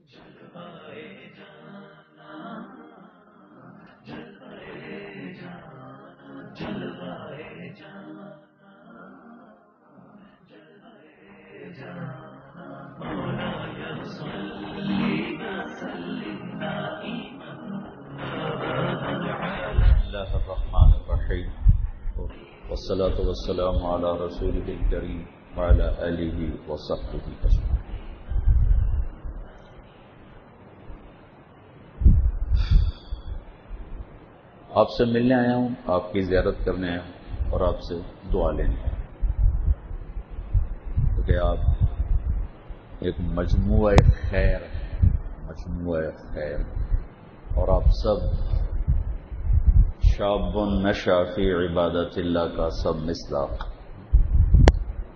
جلوائے جانا جلوائے جانا جلوائے جانا جلوائے جانا مولاي صلی وسلم دائما بسم اللہ الرحمن الرحیم والصلاة والسلام علی رسولہ الکریم وعلی آلہ وصحبہ اجمعین. آپ سے ملنے آیا ہوں، آپ کی زیارت کرنے آیا ہوں اور آپ سے دعا لینے آیا ہوں، کیونکہ آپ ایک مجموعہ خیر اور آپ سب شاب نشأ فی عبادت اللہ کا سب مصداق،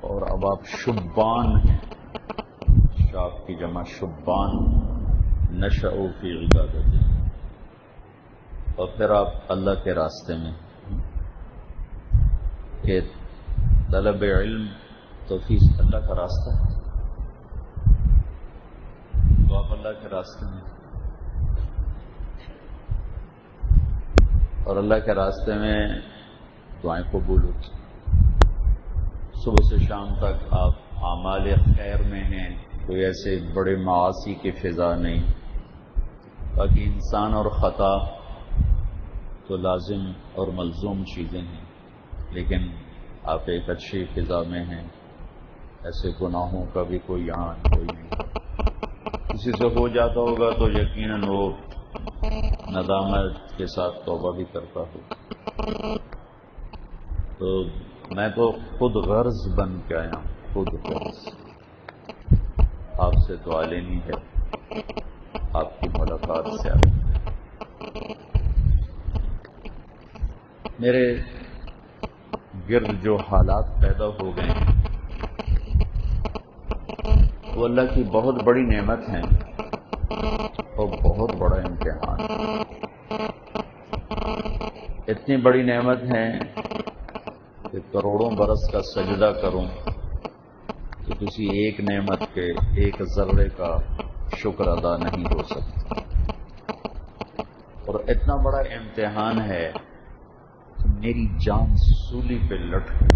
اور اب آپ شبان ہیں، شاب کی جمع شبان، نشأوا فی عبادت اللہ، اور پھر آپ اللہ کے راستے میں کہ طلب علم تو فی اللہ کا راستہ ہے، تو آپ اللہ کے راستے میں، اور اللہ کے راستے میں دعائیں قبول ہوتی، صبح سے شام تک آپ اعمال خیر میں ہیں، کوئی ایسے بڑے معاصی کی فضا نہیں، باقی انسان اور خطا تو لازم اور ملزوم چیزیں ہیں، لیکن آپ ایک اچھی فضا میں ہیں، ایسے گناہوں کا بھی کوئی یہاں کوئی نہیں، کسی سے ہو جاتا ہوگا تو یقیناً وہ ندامت کے ساتھ توبہ بھی کرتا ہو. تو میں تو خود غرض بن کے آیا ہوں، خود غرض آپ سے دعا لینی ہے، آپ کی ملاقات سے آئی. میرے گرد جو حالات پیدا ہو گئے ہیں وہ اللہ کی بہت بڑی نعمت ہیں اور بہت بڑا امتحان ہے. اتنی بڑی نعمت ہیں کہ کروڑوں برس کا سجدہ کروں تو کسی ایک نعمت کے ایک ذرے کا شکر ادا نہیں ہو سکتا، اور اتنا بڑا امتحان ہے کہ میری جان سولی پہ لٹکی،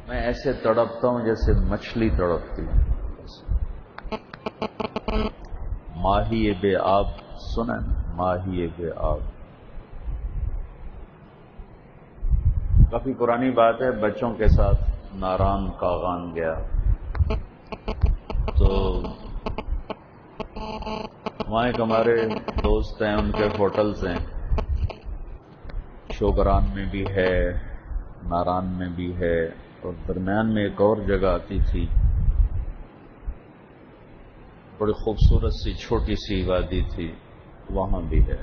میں ایسے تڑپتا ہوں جیسے مچھلی تڑپتی ہے. ماہی بے آب سنیں، ماہی بے آب، کافی پرانی بات ہے. بچوں کے ساتھ ناران کاغان گیا تو وہاں ایک ہمارے دوست ہیں، ان کے ہوٹلز ہیں، شوگران میں بھی ہے، ناران میں بھی ہے، اور درمیان میں ایک اور جگہ آتی تھی، بڑی خوبصورت سی چھوٹی سی وادی تھی، وہاں بھی ہے.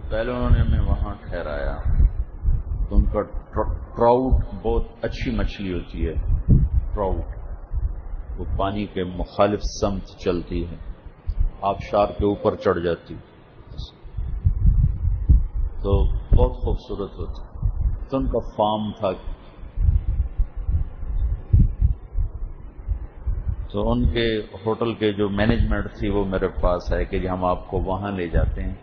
پہلے انہوں نے ہمیں وہاں ٹھہرایا تو ان کا ٹراؤٹ بہت اچھی مچھلی ہوتی ہے. ٹراؤٹ وہ پانی کے مخالف سمت چلتی ہے، آبشار کے اوپر چڑھ جاتی، تو بہت خوبصورت ہوتی. تو ان کا فارم تھا، تو ان کے ہوٹل کے جو مینجمنٹ تھی وہ میرے پاس ہے کہ ہم آپ کو وہاں لے جاتے ہیں،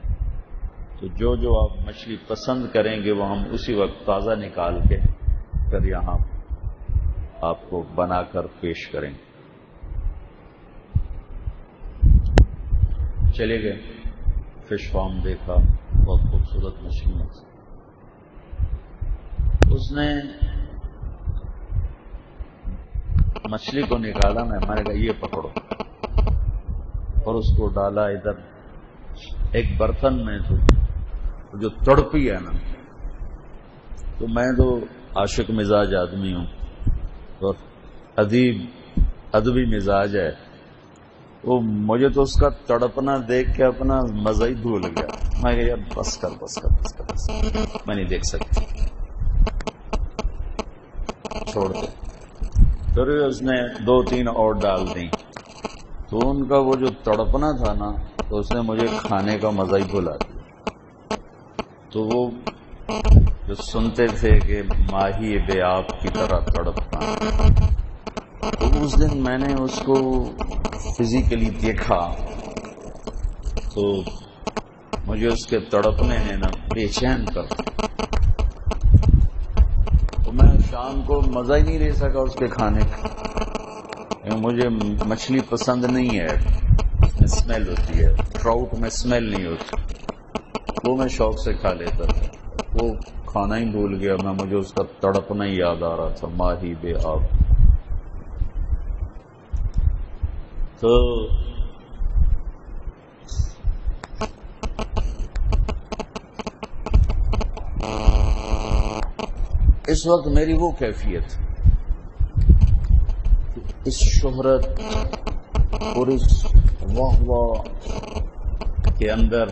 تو جو آپ مچھلی پسند کریں گے وہ ہم اسی وقت تازہ نکال کے پھر یہاں آپ کو بنا کر پیش کریں گے. چلے گئے، فش فارم دیکھا، بہت خوبصورت مچھلی. اس نے مچھلی کو نکالا، میں نے کہا یہ پکڑو، اور اس کو ڈالا ادھر ایک برتن میں. تو جو تڑپی ہے نا، تو میں تو عاشق مزاج آدمی ہوں اور ادبی مزاج ہے، وہ مجھے تو اس کا تڑپنا دیکھ کے اپنا مزہ ہی بھول گیا. میں کہ یار بس کر، میں نہیں دیکھ سکتی، چھوڑ دے. پھر اس نے 2-3 اور ڈال دیں، تو ان کا وہ جو تڑپنا تھا نا، تو اس نے مجھے کھانے کا مزہ ہی بھلا دیا. تو وہ جو سنتے تھے کہ ماہی بے آب کی طرح تڑپنا، تو اس دن میں نے اس کو فزیکلی دیکھا تو مجھے اس کے تڑپنے نے نا بے چین کر، تو میں شام کو مزہ ہی نہیں لے سکا اس کے کھانے کا۔ مجھے مچھلی پسند نہیں ہے، اسمیل ہوتی ہے، ٹراؤٹ میں اسمیل نہیں ہوتی، وہ میں شوق سے کھا لیتا تھا، وہ کھانا ہی بھول گیا میں، مجھے اس کا تڑپنا ہی یاد آ رہا تھا، ماہی بے آب۔ تو اس وقت میری وہ کیفیت، اس شہرت اور اس واہ واہ کے اندر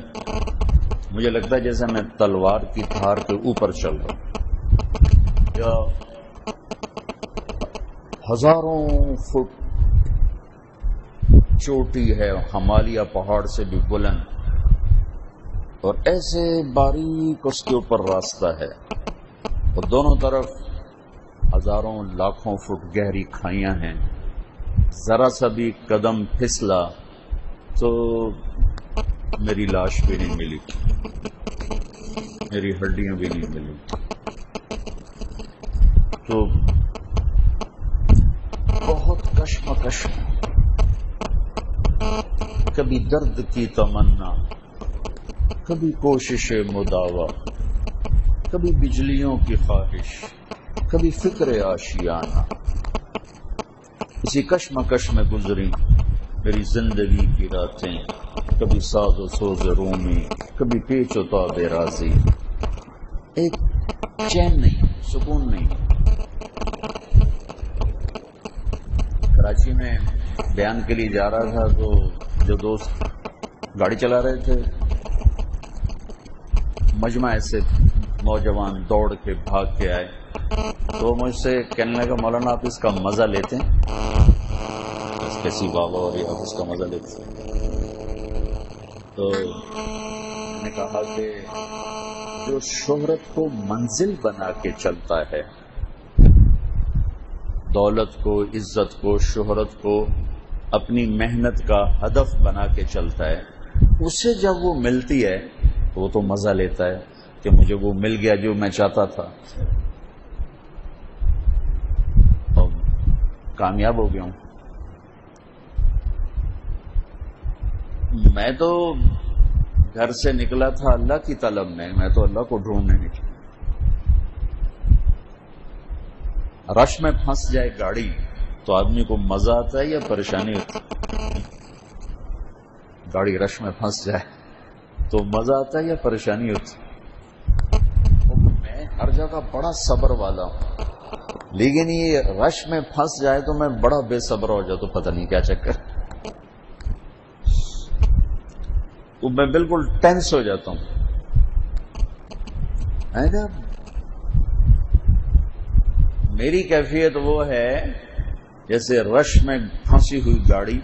مجھے لگتا ہے جیسے میں تلوار کی دھار کے اوپر چل رہا ہوں، یا ہزاروں فٹ چوٹی ہے ہمالیہ پہاڑ سے بھی بلند، اور ایسے باریک اس کے اوپر راستہ ہے، اور دونوں طرف ہزاروں لاکھوں فٹ گہری کھائیاں ہیں، ذرا سا بھی قدم پھسلا تو میری لاش بھی نہیں ملی، میری ہڈیاں بھی نہیں ملی۔ تو بہت کشمکش، کبھی درد کی تمنا، کبھی کوشش مداوا، کبھی بجلیوں کی خواہش، کبھی فکر آشیانہ، اسی کشمکش میں گزری میری زندگی کی راتیں، کبھی ساز و سوز رومی، کبھی پیچ و تاب رازی، ایک چین نہیں، سکون نہیں۔ کراچی میں بیان کے لیے جا رہا تھا تو جو دوست گاڑی چلا رہے تھے، مجمع سے نوجوان دوڑ کے بھاگ کے آئے، تو مجھ سے کہنے لگا مولانا آپ اس کا مزہ لیتے ہیں؟ کیسی بابا اور آپ اس کا مزہ لیتے ہیں؟ تو میں نے کہا کہ جو شہرت کو منزل بنا کے چلتا ہے، دولت کو، عزت کو، شہرت کو اپنی محنت کا ہدف بنا کے چلتا ہے، اسے جب وہ ملتی ہے تو وہ تو مزہ لیتا ہے کہ مجھے وہ مل گیا جو میں چاہتا تھا، اور کامیاب ہو گیا ہوں۔ میں تو گھر سے نکلا تھا اللہ کی طلب میں تو اللہ کو ڈھونڈنے نکلا۔ رش میں پھنس جائے گاڑی تو آدمی کو مزہ آتا ہے یا پریشانی ہوتی ہے؟ گاڑی رش میں پھنس جائے تو مزہ آتا ہے یا پریشانی ہوتی ہے؟ میں ہر جگہ بڑا صبر والا ہوں، لیکن یہ رش میں پھنس جائے تو میں بڑا بے صبر ہو جاتا، پتہ نہیں کیا چکر، تو میں بالکل ٹینس ہو جاتا ہوں۔ میری کیفیت وہ ہے جیسے رش میں پھنسی ہوئی گاڑی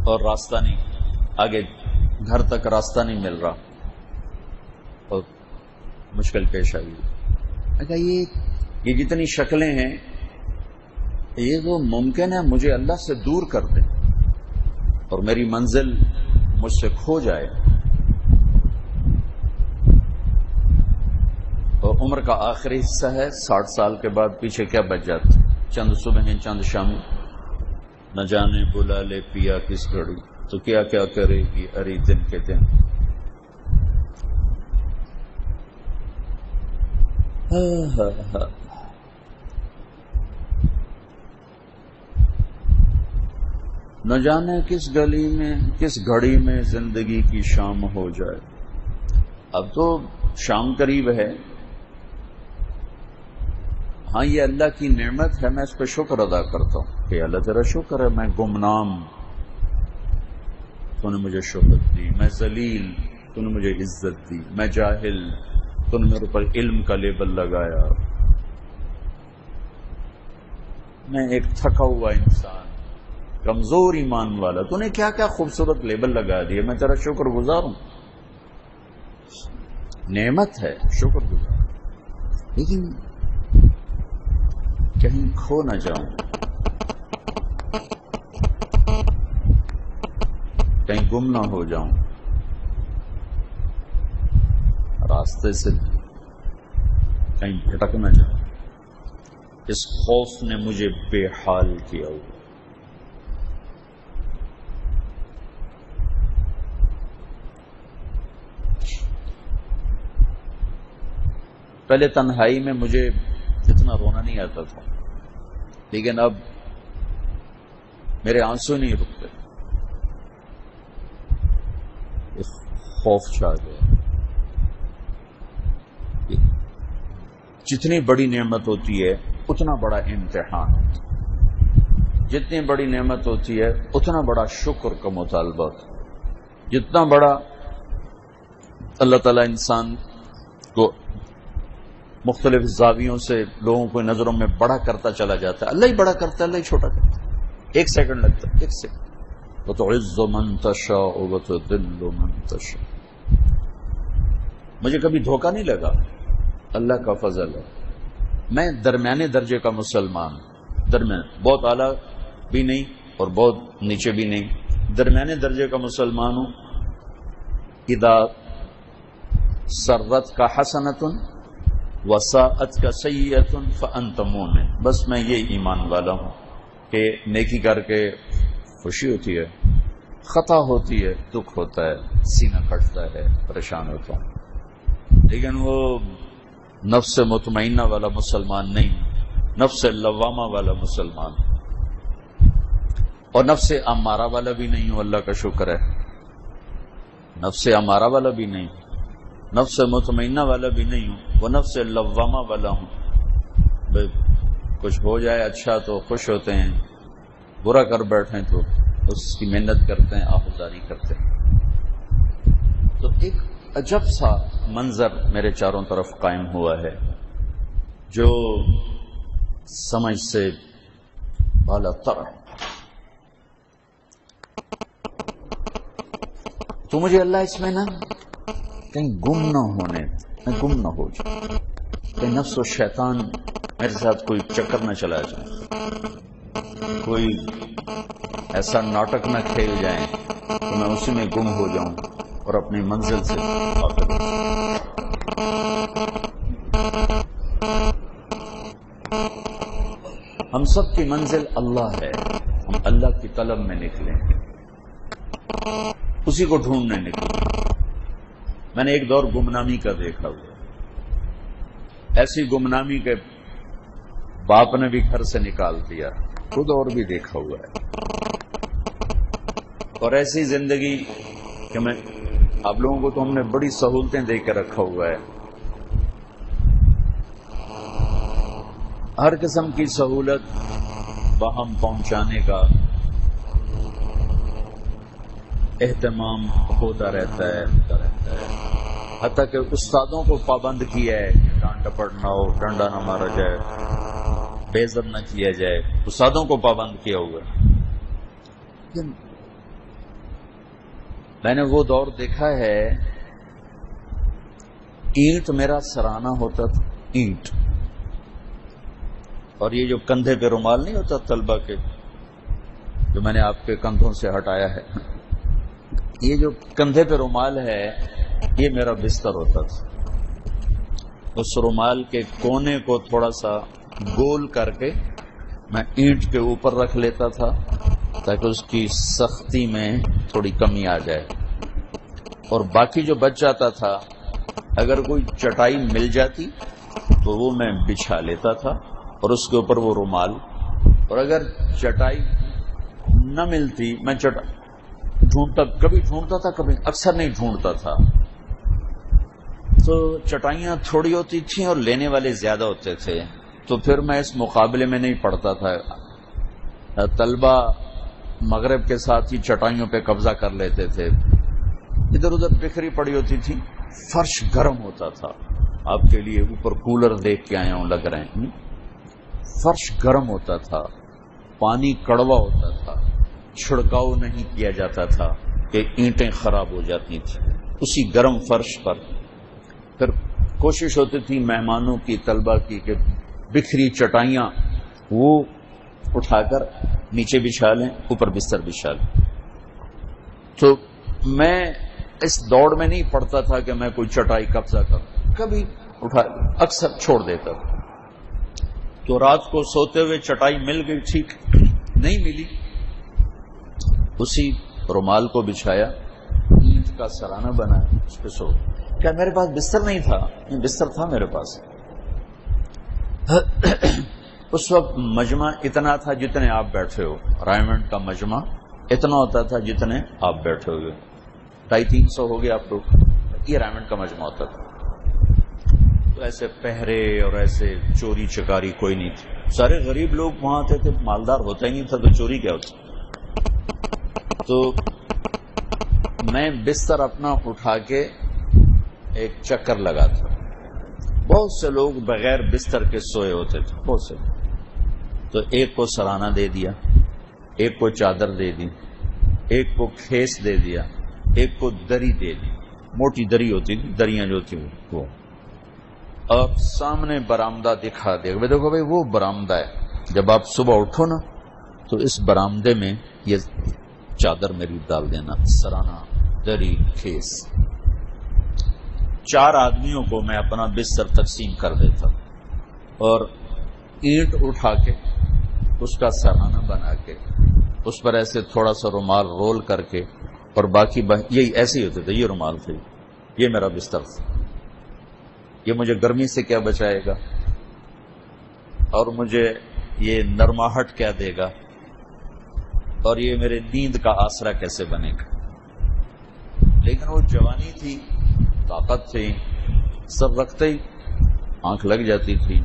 اور راستہ نہیں، آگے گھر تک راستہ نہیں مل رہا اور مشکل پیش آئی۔ اچھا یہ جتنی شکلیں ہیں یہ تو ممکن ہے مجھے اللہ سے دور کر دیں اور میری منزل مجھ سے کھو جائے، اور عمر کا آخری حصہ ہے، 60 سال کے بعد پیچھے کیا بچ جاتا؟ چند صبحیں، چند شام، نہ جانے بلا لے پیا کس گھڑی، تو کیا کیا کرے گی اری دن کے دن۔ نہ جانے کس گلی میں، کس گھڑی میں زندگی کی شام ہو جائے۔ اب تو شام قریب ہے، ہاں یہ اللہ کی نعمت ہے، میں اس پہ شکر ادا کرتا ہوں کہ اللہ تیرا شکر ہے، میں گمنام تو نے مجھے شہرت دی، میں ذلیل تو نے مجھے عزت دی، میں جاہل تو نے میرے اوپر علم کا لیبل لگایا، میں ایک تھکا ہوا انسان، کمزور ایمان والا، تو نے کیا کیا خوبصورت لیبل لگا دیا، میں تیرا شکر گزار ہوں۔ نعمت ہے، شکر گزار، لیکن کہیں کھو نہ جاؤں، کہیں گم نہ ہو جاؤں، راستے سے کہیں بھٹک نہ جاؤں، اس خوف نے مجھے بے حال کیا ہوا۔ پہلے تنہائی میں مجھے اتنا رونا نہیں آتا تھا، لیکن اب میرے آنسو نہیں رکتے، خوف چھا گیا۔ جتنی بڑی نعمت ہوتی ہے اتنا بڑا امتحان ہوتا ہے، جتنی بڑی نعمت ہوتی ہے اتنا بڑا شکر کا مطالبہ ہوتا ہے، جتنا بڑا اللہ تعالیٰ انسان کو مختلف زاویوں سے لوگوں کو نظروں میں بڑا کرتا چلا جاتا ہے، اللہ ہی بڑا کرتا ہے، اللہ ہی چھوٹا کرتا ہے، ایک سیکنڈ لگتا ہے، ایک سیکنڈ۔ وَتُعِزُّ مَن تَشَاءُ وَتُذِلُّ مَن تَشَاءُ۔ مجھے کبھی دھوکہ نہیں لگا، اللہ کا فضل ہے۔ میں درمیانے درجے کا مسلمان، درمیان، بہت اعلیٰ بھی نہیں اور بہت نیچے بھی نہیں، درمیانے درجے کا مسلمان ہوں۔ اذا سرت کا حسنۃ وساءت کا سیئۃ فانت مؤمن، بس میں یہ ایمان والا ہوں کہ نیکی کر کے خوشی ہوتی ہے، خطا ہوتی ہے، دکھ ہوتا ہے، سینہ کٹتا ہے، پریشان ہوتا ہوں، لیکن وہ نفس مطمئنہ والا مسلمان نہیں، نفس لوامہ والا مسلمان، اور نفس امارہ والا بھی نہیں ہوں، اللہ کا شکر ہے، نفس امارہ والا بھی نہیں، نفس مطمئنہ والا بھی نہیں ہوں، وہ نفس لوامہ والا ہوں۔ کچھ ہو جائے اچھا تو خوش ہوتے ہیں، برا کر بیٹھیں تو اس کی محنت کرتے ہیں، آہوزاری کرتے ہیں۔ تو ایک عجب سا منظر میرے چاروں طرف قائم ہوا ہے جو سمجھ سے بالا تر ہے۔ تو مجھے اللہ اس میں نا کہیں گم نہ ہونے، میں گم نہ ہو جاؤں، کہیں نفس و شیطان میرے ساتھ کوئی چکر نہ چلا جائے، کوئی ایسا ناٹک نہ کھیل جائیں تو میں اسی میں گم ہو جاؤں اور اپنی منزل سے غافل ہو جاؤں۔ ہم سب کی منزل اللہ ہے، ہم اللہ کی طلب میں نکلیں، اسی کو ڈھونڈنے نکلیں۔ میں نے ایک دور گمنامی کا دیکھا ہوا، ایسی گمنامی کے باپ نے بھی گھر سے نکال دیا، خود اور بھی دیکھا ہوا ہے، اور ایسی زندگی کہ میں آپ لوگوں کو تو ہم نے بڑی سہولتیں دے کے رکھا ہوا ہے، ہر قسم کی سہولت باہم پہنچانے کا اہتمام ہوتا رہتا ہے، حتیٰ کہ استادوں کو پابند کیا ہے کہ ڈانٹ ڈپٹ نہ ہو، ڈنڈا نہ مارا جائے، بے عزت نہ کیا جائے، استادوں کو پابند کیا ہوا ہے۔ میں نے وہ دور دیکھا ہے، اینٹ میرا سرانہ ہوتا تھا، اینٹ، اور یہ جو کندھے پہ رومال نہیں ہوتا طلبہ کے، جو میں نے آپ کے کندھوں سے ہٹایا ہے، یہ جو کندھے پہ رومال ہے یہ میرا بستر ہوتا تھا۔ اس رومال کے کونے کو تھوڑا سا گول کر کے میں اینٹ کے اوپر رکھ لیتا تھا تاکہ اس کی سختی میں تھوڑی کمی آ جائے، اور باقی جو بچ جاتا تھا اگر کوئی چٹائی مل جاتی تو وہ میں بچھا لیتا تھا اور اس کے اوپر وہ رومال، اور اگر چٹائی نہ ملتی میں ڈھونڈتا، کبھی ڈھونڈتا تھا کبھی اکثر نہیں ڈھونڈتا تھا، تو چٹائیاں تھوڑی ہوتی تھیں اور لینے والے زیادہ ہوتے تھے، تو پھر میں اس مقابلے میں نہیں پڑتا تھا۔ طلبہ مغرب کے ساتھ ہی چٹائیوں پہ قبضہ کر لیتے تھے، ادھر ادھر بکھری پڑی ہوتی تھی، فرش گرم ہوتا تھا، آپ کے لیے اوپر کولر دیکھ کے آیا ہوں، لگ رہے ہیں، فرش گرم ہوتا تھا، پانی کڑوا ہوتا تھا، چھڑکاؤ نہیں کیا جاتا تھا کہ اینٹیں خراب ہو جاتی تھیں، اسی گرم فرش پر پھر کوشش ہوتی تھی مہمانوں کی، طلبہ کی، کہ بکھری چٹائیاں وہ اٹھا کر نیچے بچھا لیں، اوپر بستر بچھا لیں۔ تو میں اس دوڑ میں نہیں پڑتا تھا کہ میں کوئی چٹائی قبضہ کروں، کبھی اٹھا اکثر چھوڑ دیتا. تو رات کو سوتے ہوئے چٹائی مل گئی، ٹھیک، نہیں ملی، اسی رومال کو بچھایا، اینٹ کا سرانہ بنایا، اس پہ سو. کیا میرے پاس بستر نہیں تھا؟ بستر تھا میرے پاس. اس وقت مجمع اتنا تھا جتنے آپ بیٹھے ہو، رائمنڈ کا مجمع اتنا ہوتا تھا جتنے آپ بیٹھے ہوئے، 250-300 ہو گئے آپ لوگ، یہ رائمنڈ کا مجمع ہوتا تھا. تو ایسے پہرے اور ایسے چوری چکاری کوئی نہیں تھی، سارے غریب لوگ وہاں آتے تھے، مالدار ہوتا ہی نہیں تھا تو چوری کیا ہوتی. تو میں بستر اپنا اٹھا کے ایک چکر لگا تھا. بہت سے لوگ بغیر بستر کے سوئے ہوتے تھے، بہت سے. تو ایک کو سرانہ دے دیا، ایک کو چادر دے دی، ایک کو کھیس دے دیا، ایک کو دری دے دی، موٹی دری ہوتی تھی، دریاں جو تھی وہ. اور سامنے برآمدہ دکھا دیا، دیکھو بھائی وہ برآمدہ ہے، جب آپ صبح اٹھو نا تو اس برآمدے میں یہ چادر میری ڈال دینا، سرانہ، دری، کھیس. 4 آدمیوں کو میں اپنا بستر تقسیم کر دیتا اور اینٹ اٹھا کے اس کا سرانہ بنا کے اس پر ایسے تھوڑا سا رومال رول کر کے، اور باقی یہی ایسے ہی ہوتے تھے، یہ رومال تھے، یہ میرا بستر تھا. یہ مجھے گرمی سے کیا بچائے گا اور مجھے یہ نرماہٹ کیا دے گا اور یہ میرے نیند کا آسرا کیسے بنے گا. لیکن وہ جوانی تھی، طاقت تھی، سر رکھتے ہی آنکھ لگ جاتی تھی.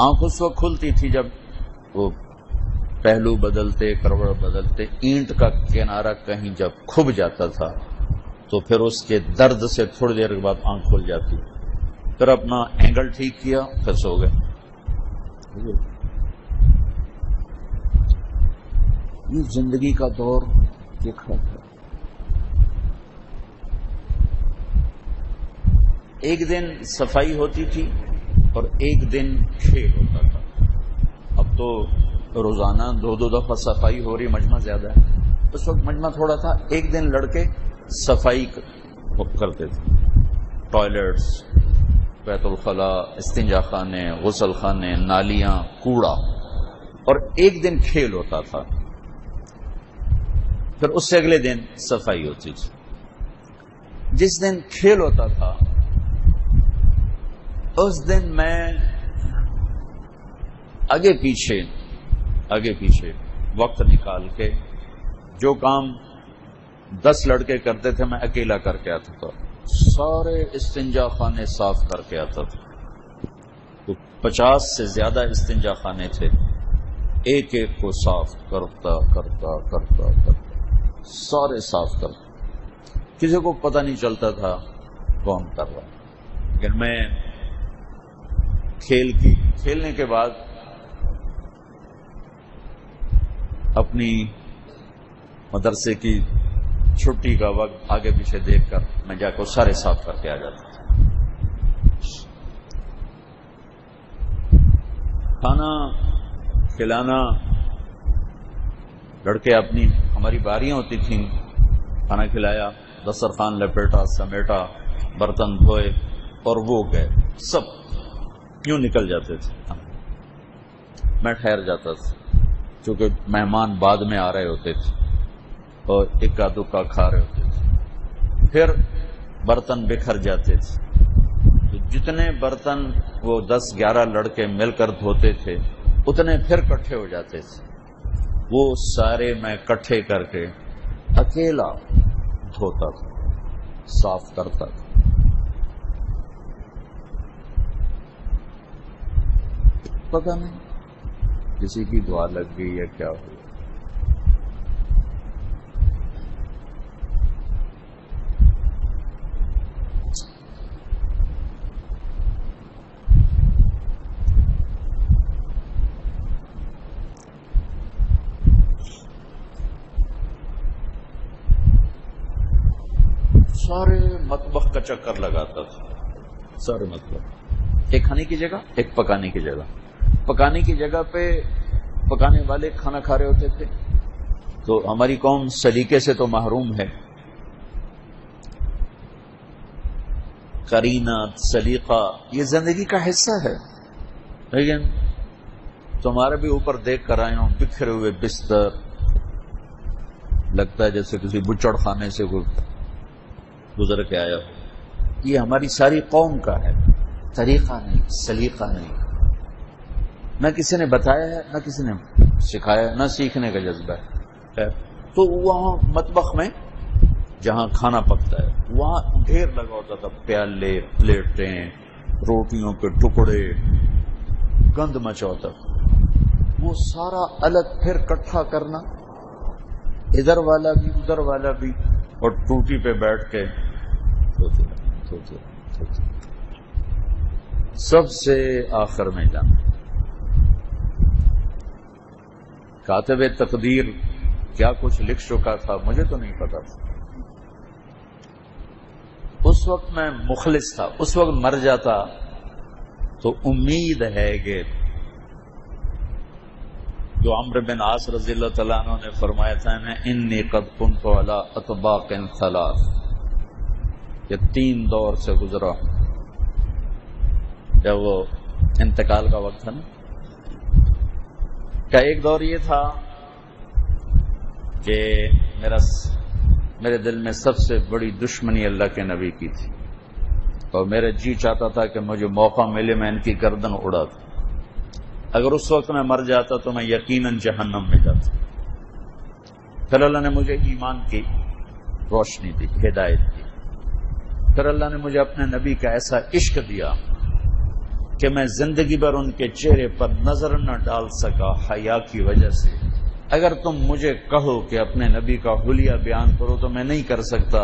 آنکھ اس وقت کھلتی تھی جب وہ پہلو بدلتے، کروڑ بدلتے، اینٹ کا کنارہ کہیں جب کھب جاتا تھا تو پھر اس کے درد سے تھوڑی دیر کے بعد آنکھ کھل جاتی. پھر اپنا اینگل ٹھیک کیا، پھر سو گئے. یہ زندگی کا دور دیکھا تھا. ایک دن صفائی ہوتی تھی اور ایک دن کھیل ہوتا تھا. اب تو روزانہ 2 دفعہ صفائی ہو رہی، مجمع زیادہ ہے. اس وقت مجمع تھوڑا تھا، ایک دن لڑکے صفائی کرتے تھے، ٹوائلٹس، بیت الخلاء، استنجا خانے، غسل خانے، نالیاں، کوڑا. اور ایک دن کھیل ہوتا تھا، پھر اس سے اگلے دن صفائی ہوتی تھی. جس دن کھیل ہوتا تھا اس دن میں آگے پیچھے وقت نکال کے جو کام 10 لڑکے کرتے تھے میں اکیلا کر کے آتا تھا. سارے استنجا خانے صاف کر کے آتا تھا. تو 50 سے زیادہ استنجا خانے تھے، ایک ایک کو صاف کرتا سارے صاف کرتا. کسی کو پتہ نہیں چلتا تھا کون کر رہا. لیکن میں کھیلنے کے بعد اپنی مدرسے کی چھٹی کا وقت آگے پیچھے دیکھ کر میں جا کر سارے صاف کر کے آ جاتا تھا. کھانا کھلانا، لڑکے اپنی، ہماری باریاں ہوتی تھیں، کھانا کھلایا، دسترخوان لپیٹا، سمیٹا، برتن دھوئے اور وہ گئے، سب یوں نکل جاتے تھے. میں ٹھہر جاتا تھا کیونکہ مہمان بعد میں آ رہے ہوتے تھے اور اکا دکا کھا رہے ہوتے تھے. پھر برتن بکھر جاتے تھے. تو جتنے برتن وہ 10-11 لڑکے مل کر دھوتے تھے اتنے پھر کٹھے ہو جاتے تھے. وہ سارے میں کٹھے کر کے اکیلا دھوتا تھا، صاف کرتا تھا. پتہ نہیں کسی کی دعا لگ گئی یا کیا ہوا. سارے مطبخ کا چکر لگاتا تھا، سارے مطبخ، ایک کھانے کی جگہ، ایک پکانے کی جگہ. پکانے کی جگہ پہ پکانے والے کھانا کھا رہے ہوتے تھے، تو ہماری قوم سلیقے سے تو محروم ہے. قرینہ، سلیقہ یہ زندگی کا حصہ ہے. لیکن تمہارے بھی اوپر دیکھ کر آئے ہوں بکھرے ہوئے بستر، لگتا ہے جیسے کسی بچڑ خانے سے گزر کے آیا ہو. یہ ہماری ساری قوم کا ہے، طریقہ نہیں، سلیقہ نہیں. نہ کسی نے بتایا ہے، نہ کسی نے سکھایا، نہ سیکھنے کا جذبہ ہے. تو وہاں مطبخ میں جہاں کھانا پکتا ہے وہاں ڈھیر لگا ہوتا تھا، پیالے، پلیٹیں، روٹیوں کے ٹکڑے، گند مچا ہوتا تھا. وہ سارا الگ پھر کٹھا کرنا، ادھر والا بھی ادھر والا بھی، اور ٹوٹی پہ بیٹھ کے دھوتے. سب سے آخر میں جانا. کاتب تقدیر کیا کچھ لکھ چکا تھا مجھے تو نہیں پتا تھا. اس وقت میں مخلص تھا. اس وقت مر جاتا تو امید ہے کہ جو عمرو بن عاص رضی اللہ تعالیٰ عنہ نے فرمایا تھا نا، انی قد کنت علی اطباق ثلاث، یہ 3 دور سے گزرا. جب وہ انتقال کا وقت تھا نا، کا ایک دور یہ تھا کہ میرے دل میں سب سے بڑی دشمنی اللہ کے نبی کی تھی، اور میرا جی چاہتا تھا کہ مجھے موقع ملے میں ان کی گردن اڑا دوں. اگر اس وقت میں مر جاتا تو میں یقیناً جہنم میں جاتا. پھر اللہ نے مجھے ایمان کی روشنی دی، ہدایت دی. پھر اللہ نے مجھے اپنے نبی کا ایسا عشق دیا کہ میں زندگی بھر ان کے چہرے پر نظر نہ ڈال سکا حیا کی وجہ سے. اگر تم مجھے کہو کہ اپنے نبی کا حلیہ بیان کرو تو میں نہیں کر سکتا،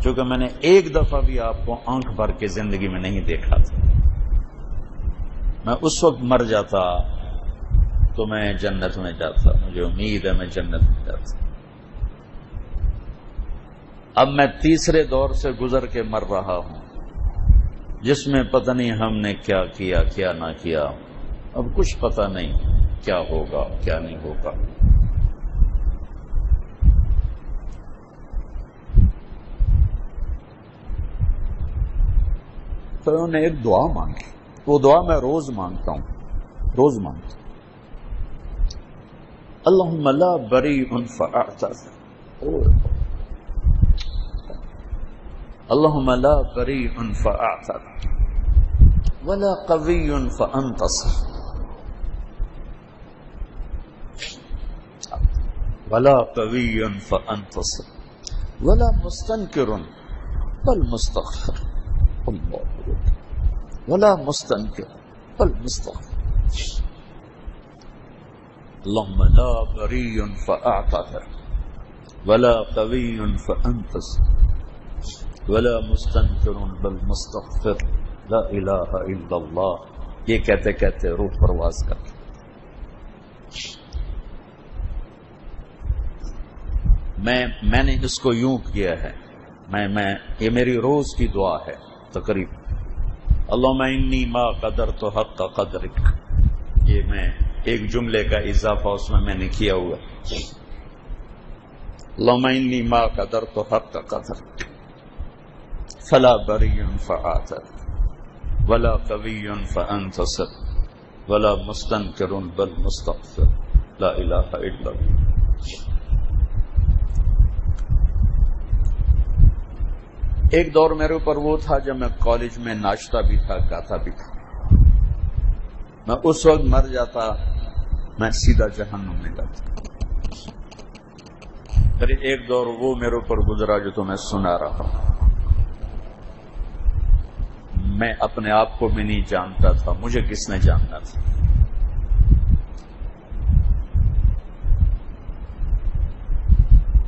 کیونکہ میں نے ایک دفعہ بھی آپ کو آنکھ بھر کے زندگی میں نہیں دیکھا تھا. میں اس وقت مر جاتا تو میں جنت میں جاتا. مجھے امید ہے میں جنت میں جاتا. اب میں تیسرے دور سے گزر کے مر رہا ہوں، جس میں پتہ نہیں ہم نے کیا کیا کیا نہ کیا. اب کچھ پتہ نہیں کیا ہوگا کیا نہیں ہوگا. تو انہوں نے ایک دعا مانگی. وہ دعا میں روز مانگتا ہوں، روز مانگتا ہوں. اللہم لا بریء فاعتذر، اللہم لا بریء فاعتذر ولا قوی فانتصر ولا قوی فانتصر ولا مستنکر بل مستغفر ولا مستنکر بل مستغفر. اللهم لا بريء فاعتذر ولا قوي فانتصر ولا مستنكر بل مستغفر. لا الہ الا اللہ. یہ کہتے کہتے روح پرواز کرتے. میں نے اس کو یوں کیا ہے، یہ میری روز کی دعا ہے تقریبا. اللہم انی ما قدرت حق قدرک. یہ میں ایک جملے کا اضافہ اس میں نے کیا ہوا. اللہم انی ما قدرت حق قدرک فلا بریء فاعتذر ولا قوی فانتصر ولا مستنکر بل مستغفر. لا الہ الا اللہ. ایک دور میرے اوپر وہ تھا جب میں کالج میں ناچتا بھی تھا، گاتا بھی تھا. میں اس وقت مر جاتا میں سیدھا جہنم میں جاتا. پھر ایک دور وہ میرے اوپر گزرا جو تو میں سنا رہا ہوں. میں اپنے آپ کو بھی نہیں جانتا تھا، مجھے کس نے جاننا تھا.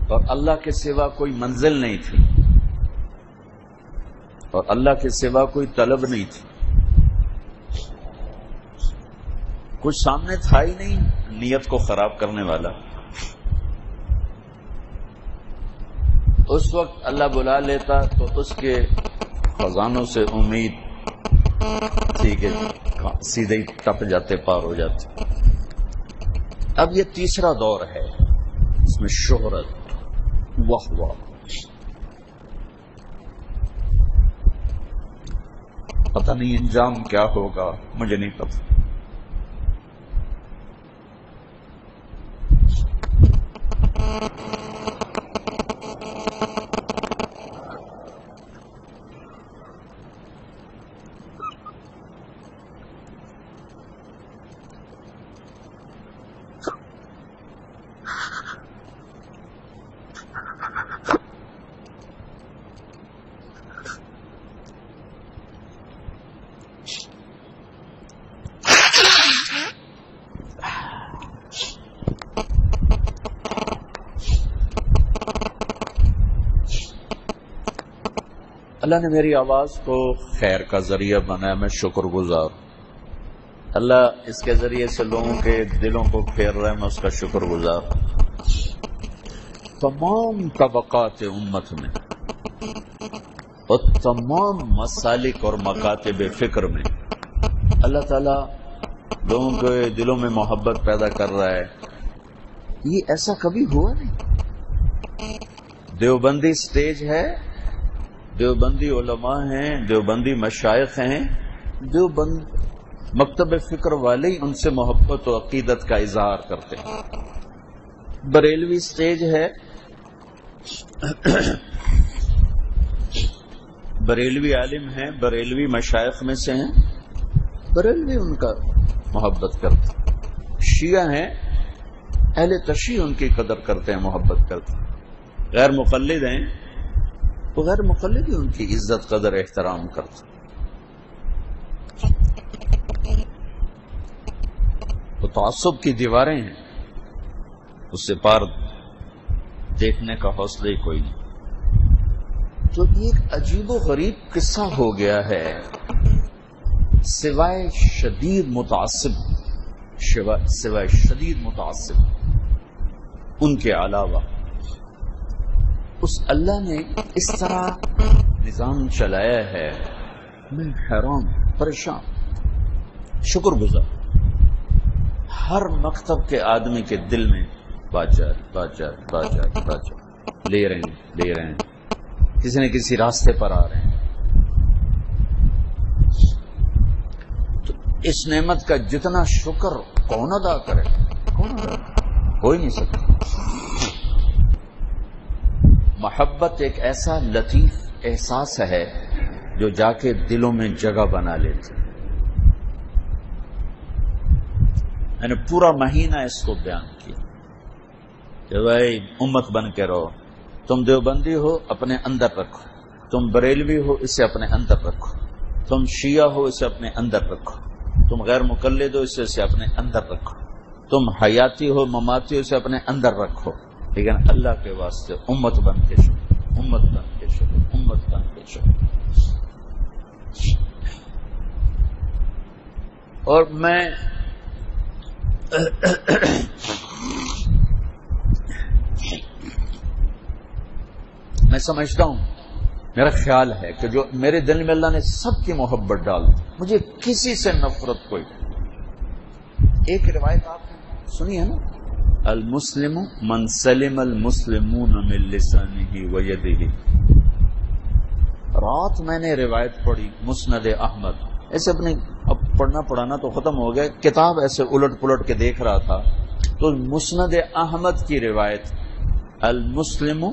اور اللہ کے سوا کوئی منزل نہیں تھی، اور اللہ کے سوا کوئی طلب نہیں تھی. کچھ سامنے تھا ہی نہیں نیت کو خراب کرنے والا. اس وقت اللہ بلا لیتا تو اس کے خزانوں سے امید تھی کہ سیدھے ٹپ جاتے، پار ہو جاتے. اب یہ تیسرا دور ہے اس میں شہرت، واہ واہ، پتہ نہیں انجام کیا ہوگا، مجھے نہیں پتہ۔ اللہ نے میری آواز کو خیر کا ذریعہ بنایا، میں شکر گزار۔ اللہ اس کے ذریعے سے لوگوں کے دلوں کو پھیر رہا ہے، میں اس کا شکر گزار۔ تمام طبقات امت میں اور تمام مسالک اور مکاتب فکر میں اللہ تعالیٰ لوگوں کے دلوں میں محبت پیدا کر رہا ہے۔ یہ ایسا کبھی ہوا نہیں۔ دیوبندی سٹیج ہے، دیوبندی علماء ہیں، دیوبندی مشائخ ہیں، دیوبند مکتب فکر والے ہی ان سے محبت و عقیدت کا اظہار کرتے ہیں۔ بریلوی سٹیج ہے، بریلوی عالم ہیں، بریلوی مشائخ میں سے ہیں، بریلوی ان کا محبت کرتے ہیں۔ شیعہ ہیں، اہل تشیع ان کی قدر کرتے ہیں، محبت کرتے ہیں۔ غیر مقلد ہیں، تو غیر مقلد ہی ان کی عزت قدر احترام کرتے ہیں۔ تو تعصب کی دیواریں ہیں، اس سے پار دیکھنے کا حوصلہ ہی کوئی نہیں۔ تو یہ ایک عجیب و غریب قصہ ہو گیا ہے، سوائے شدید متعصب ان کے علاوہ اس اللہ نے اس طرح نظام چلایا ہے، میں حیران پریشان شکر گزار۔ ہر مکتب کے آدمی کے دل میں باجار لے رہے ہیں، کسی نہ کسی راستے پر آ رہے ہیں۔ تو اس نعمت کا جتنا شکر کون ادا کرے، ہو ہی نہیں سکتا۔ محبت ایک ایسا لطیف احساس ہے جو جا کے دلوں میں جگہ بنا لیتی۔ میں نے پورا مہینہ اس کو بیان کیا کہ بھائی امت بن کے رہو، تم دیوبندی ہو اپنے اندر رکھو، تم بریلوی ہو اسے اپنے اندر رکھو، تم شیعہ ہو اسے اپنے اندر رکھو، تم غیر مقلد ہو اسے اپنے اندر رکھو، تم حیاتی ہو مماتی ہو اسے اپنے اندر رکھو، لیکن اللہ کے واسطے امت بن کے شکر، امت بن کے شکر، امت بن کے شکر۔ اور میں سمجھتا ہوں، میرا خیال ہے کہ جو میرے دل میں اللہ نے سب کی محبت ڈال دی، مجھے کسی سے نفرت کوئی۔ ایک روایت آپ نے سنی ہے نا، المسلم من سلم المسلمون من لسانه ويده۔ رات میں نے روایت پڑھی مسند احمد، ایسے اپنے اب پڑھنا پڑھانا تو ختم ہو گیا، کتاب ایسے الٹ پلٹ کے دیکھ رہا تھا تو مسند احمد کی روایت، المسلم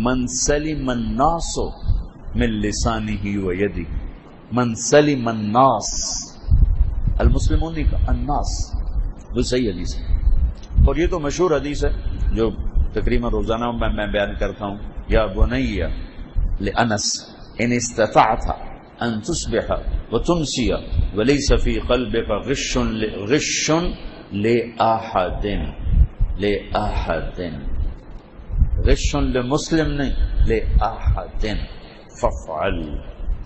من سلم الناس من لسانه ويده، من سلم الناس، المسلمون نہیں کہا، الناس، وہ صحیح حدیث ہے۔ اور یہ تو مشہور حدیث ہے جو تقریباً روزانہ میں بیان کرتا ہوں، یا بنی لانس ان استطعت ان تصبح وتمسی وليس في قلبك غش لاحد غش لمسلم نہیں لاحد فافعل،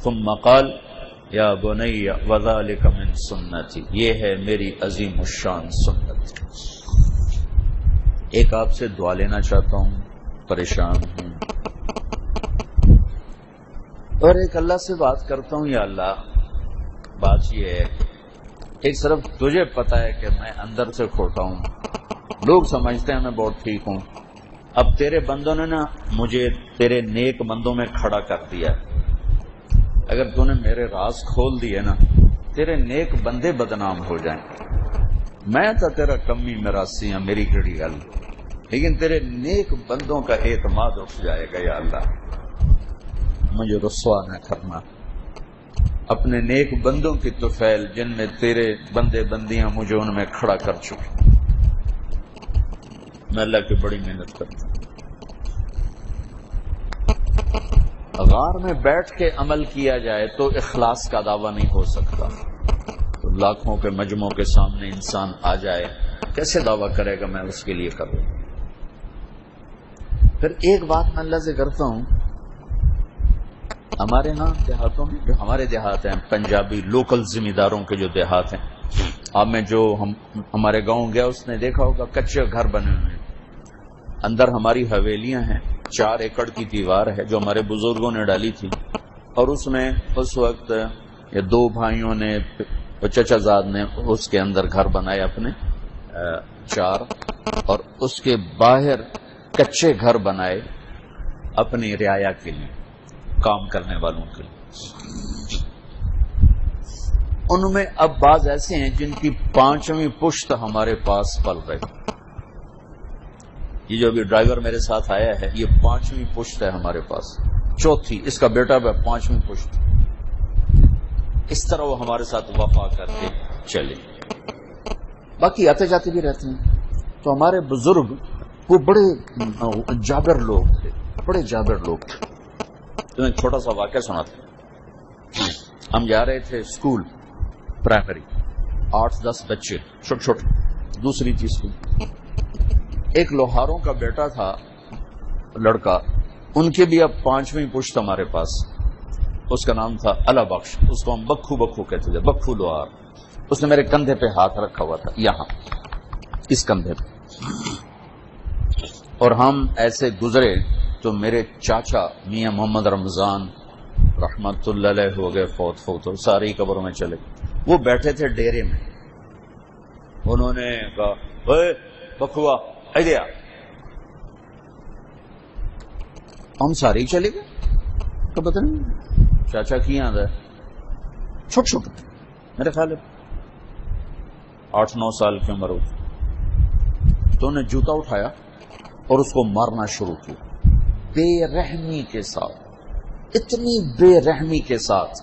ثم قال یا بنی وذلك من سنتی، یہ ہے میری عظیم الشان سنت۔ ایک آپ سے دعا لینا چاہتا ہوں، پریشان ہوں، اور ایک اللہ سے بات کرتا ہوں، یا اللہ بات یہ ہے، ایک صرف تجھے پتا ہے کہ میں اندر سے کھوٹا ہوں، لوگ سمجھتے ہیں میں بہت ٹھیک ہوں، اب تیرے بندوں نے نا مجھے تیرے نیک بندوں میں کھڑا کر دیا ہے، اگر تو نے میرے راز کھول دیے نا تیرے نیک بندے بدنام ہو جائیں. میں تو تیرا کمی مراسی ہوں، میری کڑی گل، لیکن تیرے نیک بندوں کا اعتماد اٹھ جائے گا. یا اللہ مجھے رسوا نہ کرنا، اپنے نیک بندوں کی طفیل جن میں تیرے بندے بندیاں مجھے ان میں کھڑا کر چکے. میں اللہ کی بڑی محنت کرتا ہوں. غار میں بیٹھ کے عمل کیا جائے تو اخلاص کا دعویٰ نہیں ہو سکتا. تو لاکھوں کے مجموعوں کے سامنے انسان آ جائے، کیسے دعویٰ کرے گا میں اس کے لیے کروں؟ پھر ایک بات میں اللہ سے کرتا ہوں، ہمارے ہاں دیہاتوں میں جو ہمارے دیہات ہیں، پنجابی لوکل ذمہ داروں کے جو دیہات ہیں، آپ میں جو ہمارے گاؤں گیا اس نے دیکھا ہوگا کچے گھر بنے ہوئے ہیں. اندر ہماری حویلیاں ہیں، 4 ایکڑ کی دیوار ہے جو ہمارے بزرگوں نے ڈالی تھی، اور اس میں اس وقت یہ 2 بھائیوں نے چچا زاد نے اس کے اندر گھر بنائے اپنے 4، اور اس کے باہر کچے گھر بنائے اپنی رعایا کے لیے، کام کرنے والوں کے لیے. ان میں اب بعض ایسے ہیں جن کی 5ویں پشت ہمارے پاس پل رہی. یہ جو ابھی ڈرائیور میرے ساتھ آیا ہے یہ 5ویں پشت ہے ہمارے پاس، 4تھی اس کا بیٹا بھی 5ویں پشت. اس طرح وہ ہمارے ساتھ وفا کر کے چلے. باقی آتے جاتے بھی رہتے ہیں. تو ہمارے بزرگ وہ بڑے جابر لوگ تھے، بڑے جابر لوگ تھے. تمہیں ایک چھوٹا سا واقعہ سناتے ہیں. ہم جا رہے تھے اسکول پرائمری، 8-10 بچے چھوٹے چھوٹے، دوسری تھی اسکول. ایک لوہاروں کا بیٹا تھا لڑکا، ان کے بھی اب 5ویں پشت ہمارے پاس. اس کا نام تھا اللہ بخش، اس کو ہم بکھو بکھو کہتے تھے، بکھو لوہار. اس نے میرے کندھے پہ ہاتھ رکھا ہوا تھا، یہاں اس کندھے پہ، اور ہم ایسے گزرے تو میرے چاچا میاں محمد رمضان رحمت اللہ علیہ ہو گئے، فوت ہو، ساری قبروں میں چلے گئے. وہ بیٹھے تھے ڈیرے میں. انہوں نے کہا اے بکھوا دیا، ہم سارے ہی چلے گئے. تو پتہ نہیں چاچا کی آدھا ہے، چھوٹ چھوٹ میرے خیال ہے 8-9 سال کی عمر ہو. تو انہوں نے جوتا اٹھایا اور اس کو مارنا شروع کیا بے رحمی کے ساتھ، اتنی بے رحمی کے ساتھ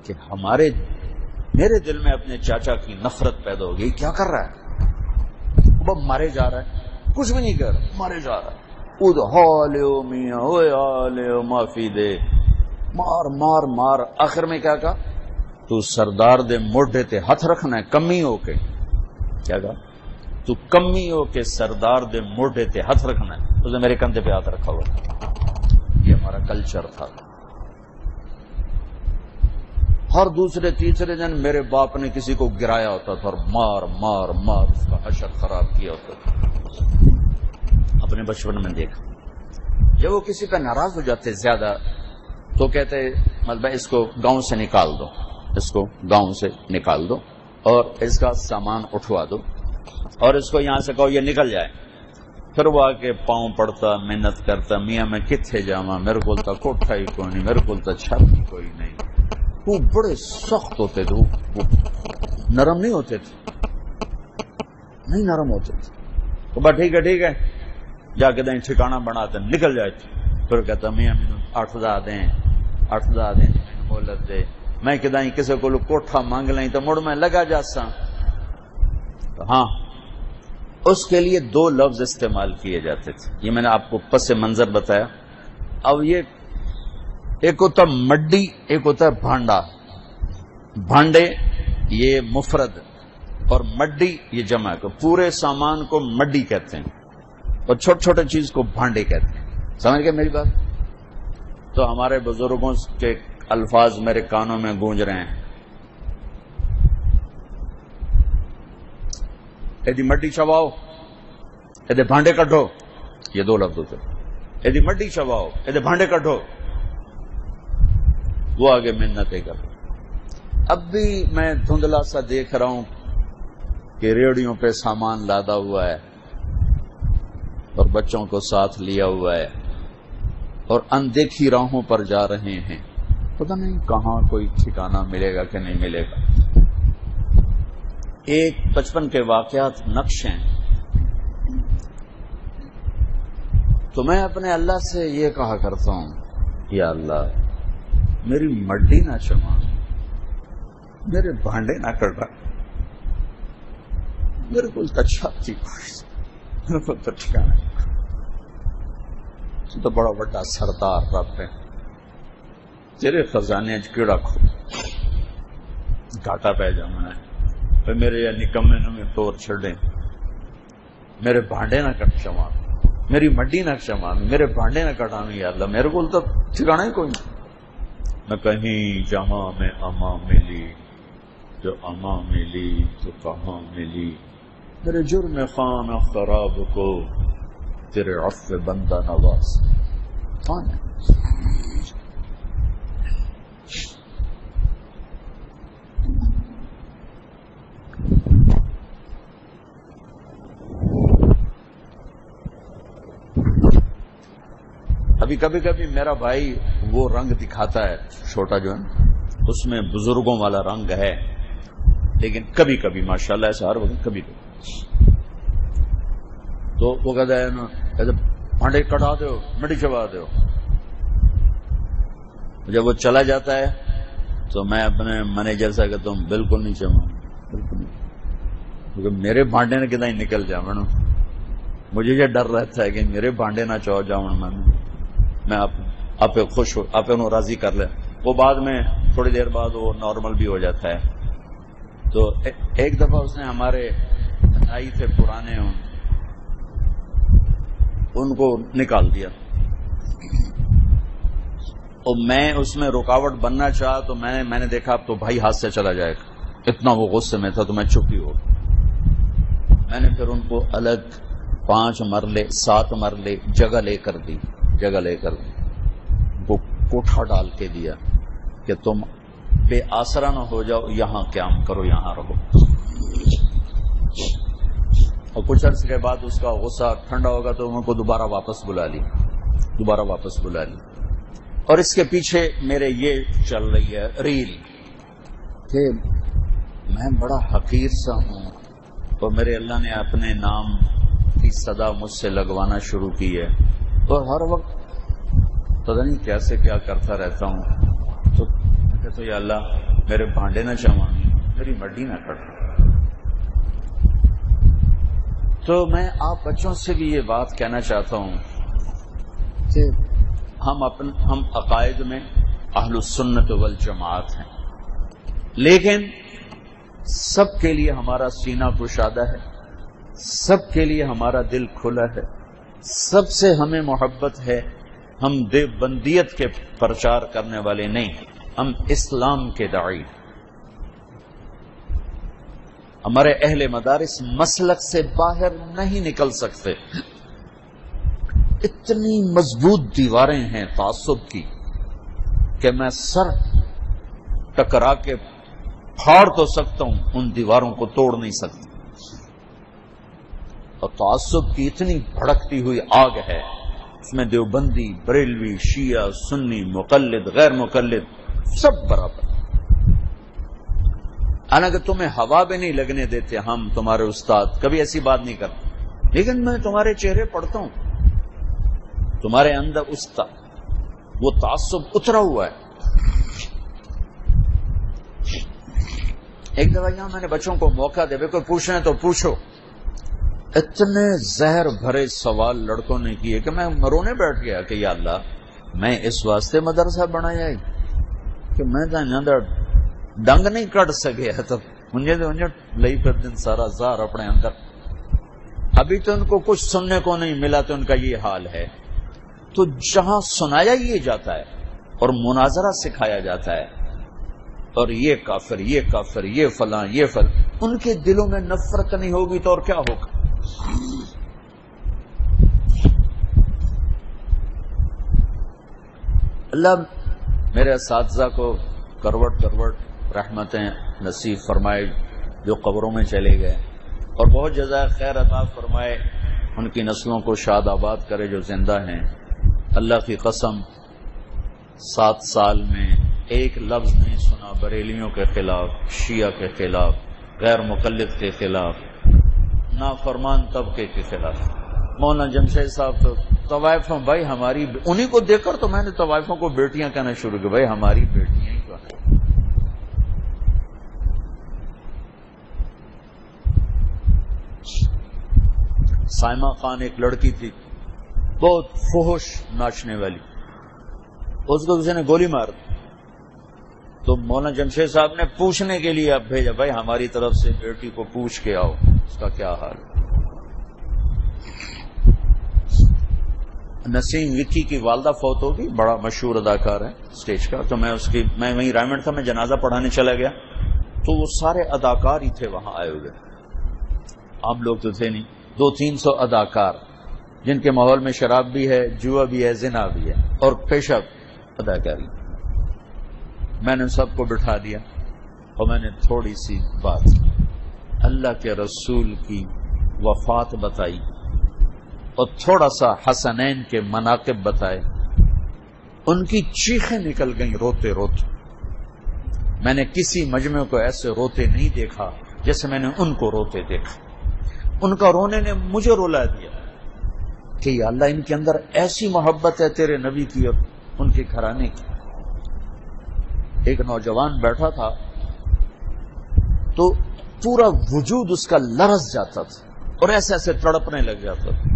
کہ میرے دل میں اپنے چاچا کی نفرت پیدا ہو گئی. کیا کر رہا ہے؟ وہ مارے جا رہا ہے، کچھ بھی نہیں کر رہا، مارے جا رہا ہے. میاں معافی دے، مار مار مار. آخر میں کیا کہا؟ تو سردار دے موڈے تے ہاتھ رکھنا ہے کمی ہو کے. کیا کہا؟ تو کمی ہو کے سردار دے موڈے تے ہاتھ رکھنا ہے. اس نے میرے کندھے پہ ہاتھ رکھا ہوا. یہ ہمارا کلچر تھا. ہر دوسرے تیسرے دن میرے باپ نے کسی کو گرایا ہوتا تھا اور مار مار مار اس کا حشر خراب کیا ہوتا تھا. اپنے بچپن میں دیکھا. جب وہ کسی پہ ناراض ہو جاتے زیادہ تو کہتے مطلب اس کو گاؤں سے نکال دو، اس کو گاؤں سے نکال دو اور اس کا سامان اٹھوا دو اور اس کو یہاں سے کہو یہ نکل جائے. پھر وہ آ کے پاؤں پڑتا، محنت کرتا، میاں میں کتنے جاواں، میرے کو تا کوٹھا ہی کوئی نہیں، میرے کو تا چھت ہی کوئی نہیں. وہ بڑے سخت ہوتے تھے، وہ نرم نہیں ہوتے تھے، نہیں نرم ہوتے تھے. تو بس ٹھیک ہے جا کے دیں ٹھکانا بناتے نکل جائے. پھر کہتا میاں 8,000 دیں مہلت دے. میں کدیں کسی کو کوٹھا مانگ لیں تو مڑ میں لگا جاسا. ہاں اس کے لیے 2 لفظ استعمال کیے جاتے تھے. یہ میں نے آپ کو پس منظر بتایا. اب یہ ایک ہوتا مڈی، ایک ہوتا ہے بھانڈا. بھانڈے یہ مفرد اور مڈی یہ جمع کو، پورے سامان کو مڈی کہتے ہیں اور چھوٹے چھوٹے چیز کو بھانڈے کہتے ہیں. سمجھ گئے میری بات؟ تو ہمارے بزرگوں کے الفاظ میرے کانوں میں گونج رہے ہیں. ایدی مڈی چباؤ، ایدے بھانڈے کڈو. یہ 2 لفظ ہوتے. ایدی مڈی چباؤ، ایدے بھانڈے کڈو. وہ آگے منتیں کر. اب بھی میں دھندلا سا دیکھ رہا ہوں کہ ریڑیوں پہ سامان لادا ہوا ہے اور بچوں کو ساتھ لیا ہوا ہے اور اندیکھی راہوں پر جا رہے ہیں، پتہ نہیں کہاں کوئی ٹھکانہ ملے گا کہ نہیں ملے گا۔ ایک 55 کے واقعات نقش ہیں، تو میں اپنے اللہ سے یہ کہا کرتا ہوں، یا اللہ میری مڈی نہ چما، میرے بھانڈے نہ کٹا، میرے کو اچھا تھی میرے کو تو ٹھکانا، تو بڑا بڑا سردار رب ہے، تیرے خزانے کیڑا کھو گاٹا پہ جانا ہے، میرے یا نکمے میں توڑ چھڑے، میرے بھانڈے نہ کٹ چما، میری مڈی نہ چما، میرے بھانڈے نہ کٹانے، یا اللہ میرے کو تو ٹھکانا ہی کوئی نہیں۔ میں کہیں جہاں میں اما ملی، جو اما ملی تو کہاں ملی، میرے جرم خانہ خراب کو تیرے عفو بندہ نواز کون ہے؟ ابھی کبھی کبھی میرا بھائی وہ رنگ دکھاتا ہے چھوٹا جو ہے، اس میں بزرگوں والا رنگ ہے، لیکن کبھی کبھی ماشاءاللہ ایسا ہر وقت کبھی کبھی تو وہ کہتا ہے نا کہتے بھانڈے کٹا دو، مٹی چبا دو۔ جب وہ چلا جاتا ہے تو میں اپنے مینیجر سے کہتا ہوں بالکل نہیں چبا، بالکل نہیں، کیونکہ میرے بھانڈے نے کتنا ہی نکل جاؤں، مجھے یہ ڈر رہتا ہے کہ میرے بھانڈے نہ چو جاؤں، میں آپ خوش ہو، آپ انہوں راضی کر لیں۔ وہ بعد میں تھوڑی دیر بعد وہ نارمل بھی ہو جاتا ہے۔ تو ایک دفعہ اس نے ہمارے بھائی تھے پرانے، ان کو نکال دیا، اور میں اس میں رکاوٹ بننا چاہا تو میں نے دیکھا اب تو بھائی ہاتھ سے چلا جائے گا، اتنا وہ غصے میں تھا، تو میں چپ ہی ہو، میں نے پھر ان کو الگ 5 مرلے 7 مرلے جگہ لے کر دی، وہ کوٹھا ڈال کے دیا کہ تم بے آسرا نہ ہو جاؤ، یہاں قیام کرو، یہاں رہو۔ اور کچھ عرصے کے بعد اس کا غصہ ٹھنڈا ہوگا تو ان کو دوبارہ واپس بلا لی۔ اور اس کے پیچھے میرے یہ چل رہی ہے ریل کہ میں بڑا حقیر سا ہوں، اور میرے اللہ نے اپنے نام کی صدا مجھ سے لگوانا شروع کی ہے، اور ہر وقت پتہ نہیں کیسے کیا کرتا رہتا ہوں۔ تو کہتا یا اللہ میرے بھانڈے نہ چما، میری مڈی نہ کٹ۔ تو میں آپ بچوں سے بھی یہ بات کہنا چاہتا ہوں کہ ہم عقائد میں اہل السنت والجماعت ہیں، لیکن سب کے لیے ہمارا سینہ کشادہ ہے، سب کے لیے ہمارا دل کھلا ہے، سب سے ہمیں محبت ہے۔ ہم دیوبندیت کے پرچار کرنے والے نہیں، ہم اسلام کے داعی۔ ہمارے اہل مدارس مسلک سے باہر نہیں نکل سکتے، اتنی مضبوط دیواریں ہیں تعصب کی کہ میں سر ٹکرا کے پھاڑ تو سکتا ہوں، ان دیواروں کو توڑ نہیں سکتا۔ اور تعصب کی اتنی بھڑکتی ہوئی آگ ہے، اس میں دیوبندی، بریلوی، شیعہ، سنی، مقلد، غیر مقلد سب برابر۔ حالانکہ تمہیں ہوا بھی نہیں لگنے دیتے ہم تمہارے استاد، کبھی ایسی بات نہیں کرتے، لیکن میں تمہارے چہرے پڑھتا ہوں، تمہارے اندر وہ تعصب اترا ہوا ہے۔ ایک دفعہ یہاں میں نے بچوں کو موقع دے، کوئی پوچھنا ہے تو پوچھو، اتنے زہر بھرے سوال لڑکوں نے کیے کہ میں رونے بیٹھ گیا کہ یا اللہ میں اس واسطے مدرسہ بنایا ہے کہ میں ڈنگ نہیں کٹ سکے، تو مجھے لئی پھر دن سارا زار اپنے اندر۔ ابھی تو ان کو کچھ سننے کو نہیں ملا تو ان کا یہ حال ہے۔ تو جہاں سنایا یہ جاتا ہے اور مناظرہ سکھایا جاتا ہے، اور یہ کافر، یہ کافر، یہ فلاں، یہ فلاں، ان کے دلوں میں نفرت نہیں ہوگی تو اور کیا ہوگا؟ اللہ میرے اساتذہ کو کروٹ رحمتیں نصیب فرمائے جو قبروں میں چلے گئے، اور بہت جزائے خیر عطا فرمائے ان کی نسلوں کو شاد آباد کرے جو زندہ ہیں. اللہ کی قسم 7 سال میں ایک لفظ نہیں سنا بریلیوں کے خلاف، شیعہ کے خلاف، غیر مقلد کے خلاف، نافرمان طبقے کے خلاف. مولانا جمشید صاحب تو طوائفوں، بھائی ہماری، انہی کو دیکھ کر تو میں نے طوائفوں کو بیٹیاں کہنا شروع کی. بھائی ہماری بیٹیاں ہی تو ہیں. سائمہ خان ایک لڑکی تھی بہت فحش ناچنے والی، اس کو کسی نے گولی مار دی تو مولانا جمشید صاحب نے پوچھنے کے لیے اب بھیجا، بھائی ہماری طرف سے بیٹی کو پوچھ کے آؤ اس کا کیا حال ہے. نسیم وکی کی والدہ فوت ہوگی، بڑا مشہور اداکار ہے اسٹیج کا. تو میں وہیں رائمنڈ تھا، میں جنازہ پڑھانے چلا گیا تو وہ سارے اداکار ہی تھے وہاں آئے ہوئے. عام لوگ تو تھے نہیں. 200-300 اداکار جن کے ماحول میں شراب بھی ہے، جوا بھی ہے، زنا بھی ہے اور پیشہ اداکاری. میں نے سب کو بٹھا دیا اور میں نے تھوڑی سی بات اللہ کے رسول کی وفات بتائی اور تھوڑا سا حسنین کے مناقب بتائے. ان کی چیخیں نکل گئیں روتے روتے. میں نے کسی مجمع کو ایسے روتے نہیں دیکھا جیسے میں نے ان کو روتے دیکھا. ان کا رونے نے مجھے رولا دیا کہ یا اللہ ان کے اندر ایسی محبت ہے تیرے نبی کی اور ان کے گھرانے کی. ایک نوجوان بیٹھا تھا تو پورا وجود اس کا لرز جاتا تھا اور ایسے ایسے تڑپنے لگ جاتا تھا.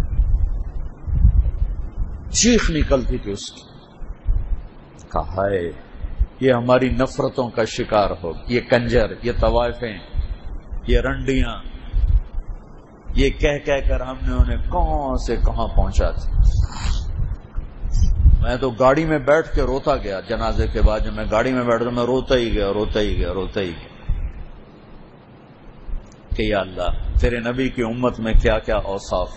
چیخ نکلتی تھی اس کی. کہا ہے یہ ہماری نفرتوں کا شکار ہو، یہ کنجر، یہ طوائفیں، یہ رنڈیاں، یہ کہہ کہہ کر ہم نے انہیں کہاں سے کہاں پہنچا دیا. میں تو گاڑی میں بیٹھ کے روتا گیا. جنازے کے بعد جب میں گاڑی میں بیٹھا میں روتا ہی گیا کہ یا اللہ تیرے نبی کی امت میں کیا کیا اوصاف،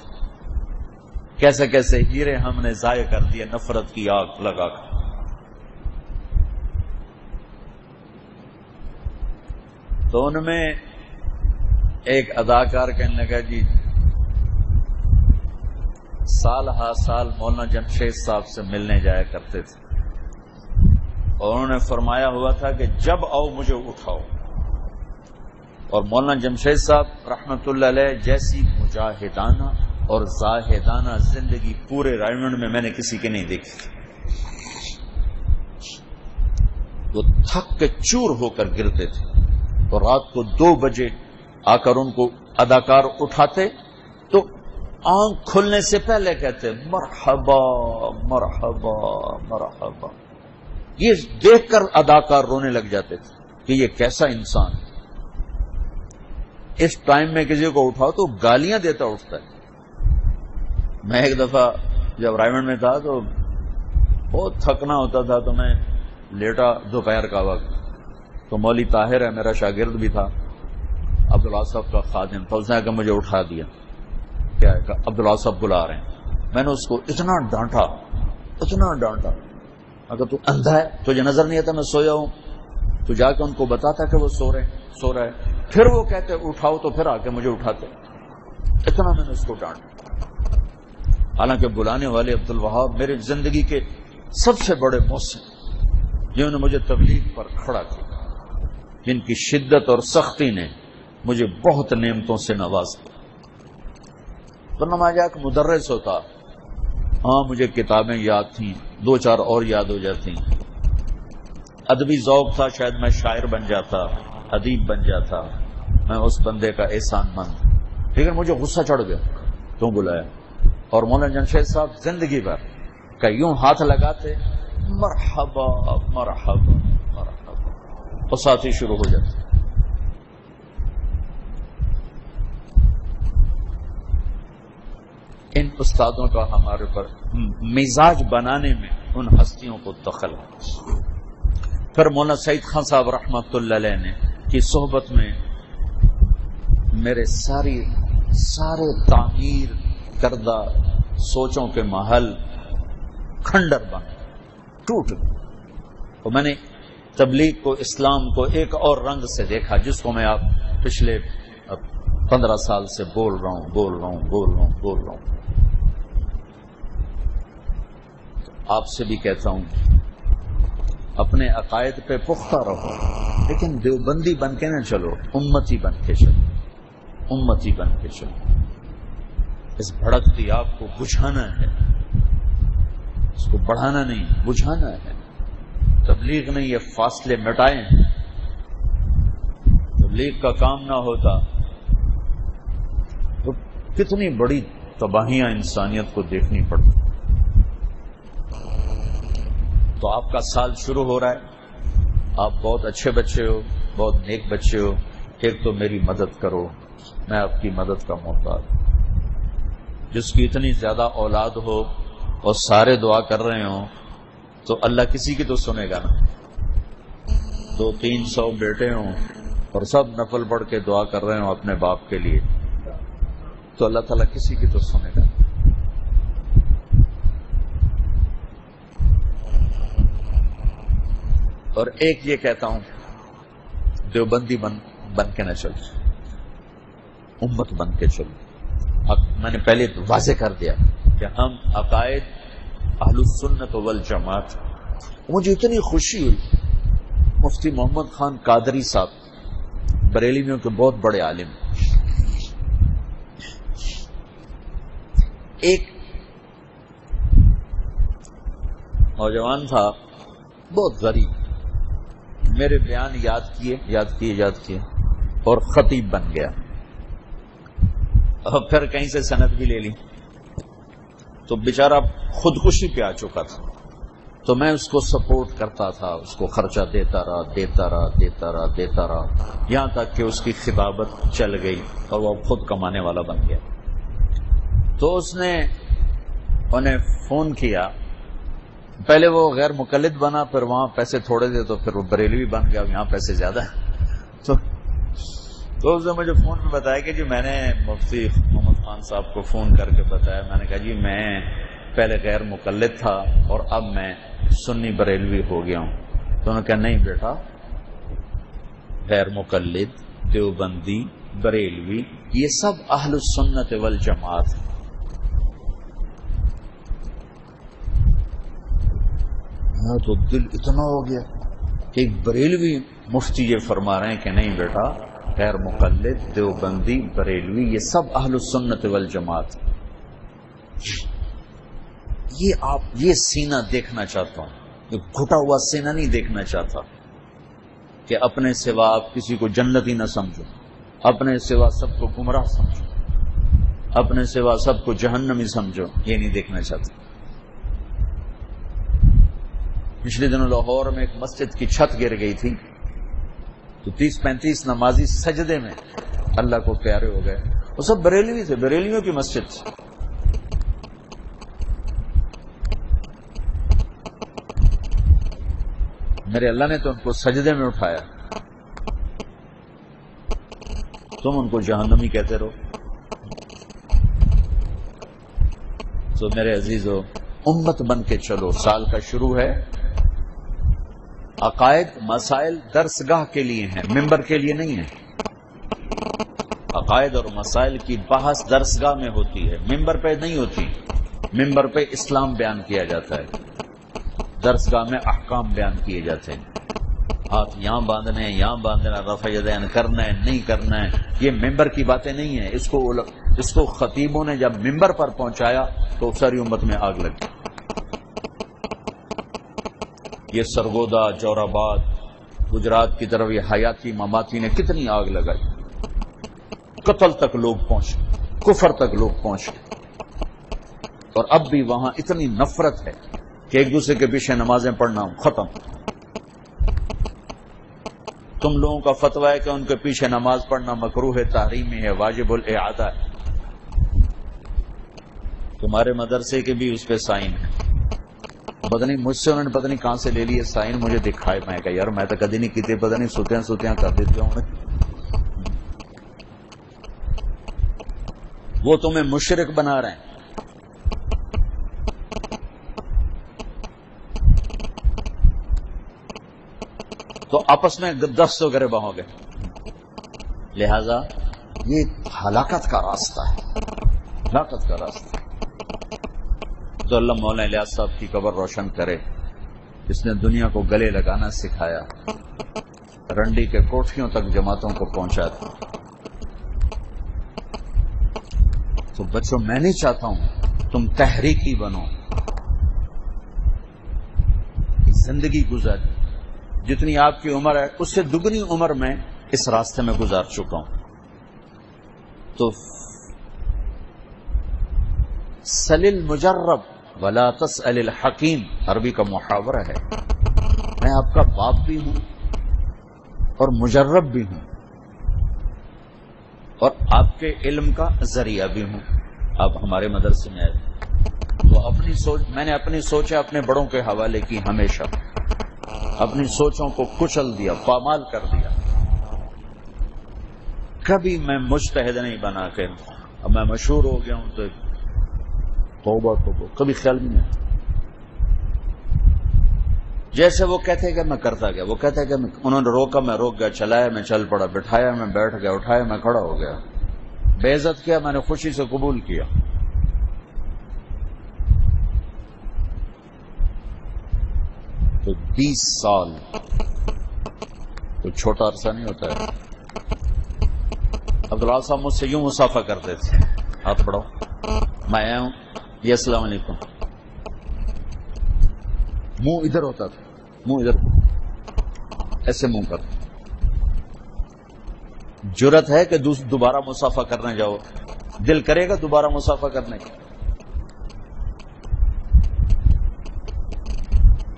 کیسے کیسے ہیرے ہم نے ضائع کر دیے نفرت کی آگ لگا کر. تو ان میں ایک اداکار کہنے لگا جی سال ہر سال مولانا جمشید صاحب سے ملنے جایا کرتے تھے اور انہوں نے فرمایا ہوا تھا کہ جب آؤ مجھے اٹھاؤ. اور مولانا جمشید صاحب رحمت اللہ علیہ جیسی مجاہدانہ اور زاہدانہ زندگی پورے رائمنڈ میں نے کسی کی نہیں دیکھی. وہ تھک کے چور ہو کر گرتے تھے تو رات کو 2 بجے آ کر ان کو اداکار اٹھاتے تو آنکھ کھلنے سے پہلے کہتے مرحبا مرحبا مرحبا. یہ دیکھ کر اداکار رونے لگ جاتے تھے کہ یہ کیسا انسان. اس ٹائم میں کسی کو اٹھاؤ تو گالیاں دیتا اٹھتا ہے. میں ایک دفعہ جب رائمنڈ میں تھا تو بہت تھکنا ہوتا تھا تو میں لیٹا دوپہر کا وقت. تو مولوی طاہر ہے میرا شاگرد بھی تھا، عبداللہ صاحب کا خادم تھا. اس نے کہ مجھے اٹھا دیا، کیا ہے کہ عبداللہ صاحب بلا رہے ہیں. میں نے اس کو اتنا ڈانٹا اگر تو اندھا ہے تجھے نظر نہیں آتا میں سویا ہوں، تو جا کے ان کو بتاتا کہ وہ سو رہا ہے. پھر وہ کہتے اٹھاؤ تو پھر آ کے مجھے اٹھاتے. اتنا میں نے اس کو ڈانٹا. حالانکہ بلانے والے عبدالوہاب میرے زندگی کے سب سے بڑے محسن جنہوں نے مجھے تبلیغ پر کھڑا کیا، جن کی شدت اور سختی نے مجھے بہت نعمتوں سے نوازا. ورنہ میں جا کے مدرس ہوتا. ہاں مجھے کتابیں یاد تھیں، 2-4 اور یاد ہو جاتی. ادبی ذوق تھا، شاید میں شاعر بن جاتا، ادیب بن جاتا. میں اس بندے کا احسان مند، لیکن مجھے غصہ چڑھ گیا. کیوں بلایا؟ اور مولانا جمشید صاحب زندگی بھر کا یوں ہاتھ لگاتے مرحبا مرحبا مرحبا اور ساتھی شروع ہو جاتے. ان استادوں کا ہمارے پر مزاج بنانے میں ان ہستیوں کو دخل ہے. پھر مولانا سعید خان صاحب رحمت اللہ علیہ نے کی صحبت میں میرے سارے تعمیر کردہ سوچوں کے محل کھنڈر بن ٹوٹ گئے. اور میں نے تبلیغ کو، اسلام کو ایک اور رنگ سے دیکھا جس کو میں آپ پچھلے 15 سال سے بول رہا ہوں. آپ سے بھی کہتا ہوں اپنے عقائد پہ پختہ رہو، لیکن دیوبندی بن کے نہ چلو، امتی بن کے چلو. اس بھڑکتی آگ کو بجھانا ہے، اس کو بڑھانا نہیں، بجھانا ہے. تبلیغ نے یہ فاصلے مٹائے ہیں. تبلیغ کا کام نہ ہوتا تو کتنی بڑی تباہیاں انسانیت کو دیکھنی پڑتی. تو آپ کا سال شروع ہو رہا ہے، آپ بہت اچھے بچے ہو، بہت نیک بچے ہو. ایک تو میری مدد کرو، میں آپ کی مدد کا محتاج. جس کی اتنی زیادہ اولاد ہو اور سارے دعا کر رہے ہوں تو اللہ کسی کی تو سنے گا نا. 200-300 بیٹے ہوں اور سب نفل پڑھ کے دعا کر رہے ہوں اپنے باپ کے لیے تو اللہ تعالیٰ کسی کی تو سنے گا. اور ایک یہ کہتا ہوں دیوبندی بن کے نہ چلو، امت بن کے چلو. میں نے پہلے واضح کر دیا کہ ہم عقائد اہل السنت والجماعت. مجھے اتنی خوشی ہوئی، مفتی محمد خان قادری صاحب بریلویوں کے بہت بڑے عالم، ایک نوجوان تھا بہت غریب، میرے بیان یاد کیے اور خطیب بن گیا اور پھر کہیں سے سند بھی لے لی. تو بیچارہ خودکشی پہ آ چکا تھا، تو میں اس کو سپورٹ کرتا تھا، اس کو خرچہ دیتا رہا یہاں تک کہ اس کی خطابت چل گئی اور وہ خود کمانے والا بن گیا. تو اس نے انہیں فون کیا، پہلے وہ غیر مقلد بنا، پھر وہاں پیسے تھوڑے تھے تو پھر وہ بریلوی بن گیا، یہاں پیسے زیادہ ہیں. تو اس نے مجھے فون پہ بتایا کہ جی میں نے مفتی محمد خان صاحب کو فون کر کے بتایا. میں نے کہا جی میں پہلے غیر مقلد تھا اور اب میں سنی بریلوی ہو گیا ہوں. تو انہوں نے کہا نہیں بیٹا، غیر مقلد، دیوبندی، بریلوی یہ سب اہل السنت والجماعت. تو دل اتنا ہو گیا کہ ایک بریلوی مفتی یہ فرما رہے ہیں کہ نہیں بیٹا، غیر مقلد، دیوبندی، بریلوی یہ سب اہل السنت والجماعت. یہ سینہ دیکھنا چاہتا ہوں، یہ گھٹا ہوا سینہ نہیں دیکھنا چاہتا کہ اپنے سوا آپ کسی کو جنتی نہ سمجھو، اپنے سوا سب کو گمراہ سمجھو، اپنے سوا سب کو جہنمی سمجھو. یہ نہیں دیکھنا چاہتا. پچھلے دنوں لاہور میں ایک مسجد کی چھت گر گئی تھی تو 30-35 نمازی سجدے میں اللہ کو پیارے ہو گئے. وہ سب بریلوی تھے، بریلویوں کی مسجد تھی. میرے اللہ نے تو ان کو سجدے میں اٹھایا، تم ان کو جہنمی کہتے رہو. تو میرے عزیزو امت بن کے چلو. سال کا شروع ہے. عقائد مسائل درسگاہ کے لیے ہیں، ممبر کے لیے نہیں ہے. عقائد اور مسائل کی بحث درسگاہ میں ہوتی ہے، ممبر پہ نہیں ہوتی. ممبر پہ اسلام بیان کیا جاتا ہے، درسگاہ میں احکام بیان کیے جاتے ہیں. ہاتھ یہاں باندھنے ہیں، یہاں باندھنا، رفع یدین کرنا ہے، نہیں کرنا ہے، یہ ممبر کی باتیں نہیں ہیں. اس کو خطیبوں نے جب ممبر پر پہنچایا تو ساری امت میں آگ لگی. یہ سرگودا، جوراباد، گجرات کی طرف یہ حیاتی مماتی نے کتنی آگ لگائی. قتل تک لوگ پہنچے، کفر تک لوگ پہنچے. اور اب بھی وہاں اتنی نفرت ہے کہ ایک دوسرے کے پیچھے نمازیں پڑھنا ختم. تم لوگوں کا فتویٰ ہے کہ ان کے پیچھے نماز پڑھنا مکروہ ہے، تحریمی ہے، واجب الاعادہ ہے. تمہارے مدرسے کے بھی اس پہ سائن ہے. پتہ نہیں مجھ سے انہوں نے پتہ نہیں کہاں سے لے لیے سائن، مجھے دکھائے. میں کہا یار میں تو کدی نہیں کیتے، پتہ نہیں سوتیاں کر دیتے ہوں. وہ تمہیں مشرک بنا رہے ہیں. تو آپس میں دست و گریباں ہو گئے. لہذا یہ ہلاکت کا راستہ ہے، ہلاکت کا راستہ۔ تو اللہ مولانا الیاس صاحب کی قبر روشن کرے، جس نے دنیا کو گلے لگانا سکھایا، رنڈی کے کوٹھیوں تک جماعتوں کو پہنچا تھا۔ تو بچوں، میں نہیں چاہتا ہوں تم تحریکی بنو، زندگی گزر جتنی آپ کی عمر ہے اس سے دگنی عمر میں اس راستے میں گزار چکا ہوں۔ تو سل المجرب ولا تسأل الحکیم عربی کا محاورہ ہے۔ میں آپ کا باپ بھی ہوں اور مجرب بھی ہوں، اور آپ کے علم کا ذریعہ بھی ہوں۔ آپ ہمارے مدرسے میں آئے تو اپنی سوچ، میں نے اپنی سوچیں اپنے بڑوں کے حوالے کی، ہمیشہ اپنی سوچوں کو کچل دیا، پامال کر دیا۔ کبھی میں مجتہد نہیں بنا کے، اب میں مشہور ہو گیا ہوں تو توبہ کبھی خیال بھی نہیں۔ جیسے وہ کہتے کہ میں کرتا گیا، وہ کہتے کہ انہوں نے روکا میں روک گیا، چلایا میں چل پڑا، بٹھایا میں بیٹھ گیا، اٹھایا میں کھڑا ہو گیا، بے عزت کیا میں نے خوشی سے قبول کیا۔ تو 20 سال کوئی چھوٹا عرصہ نہیں ہوتا ہے۔ عبداللہ صاحب مجھ سے یوں مصافحہ کرتے تھے، ہاتھ بڑھاؤ، میں آیا ہوں، یہ السلام علیکم، منہ ادھر ہوتا تھا، منہ ادھر ایسے منہ کر۔ جرت ہے کہ دوبارہ مصافحہ کرنے جاؤ، دل کرے گا دوبارہ مصافحہ کرنے کا؟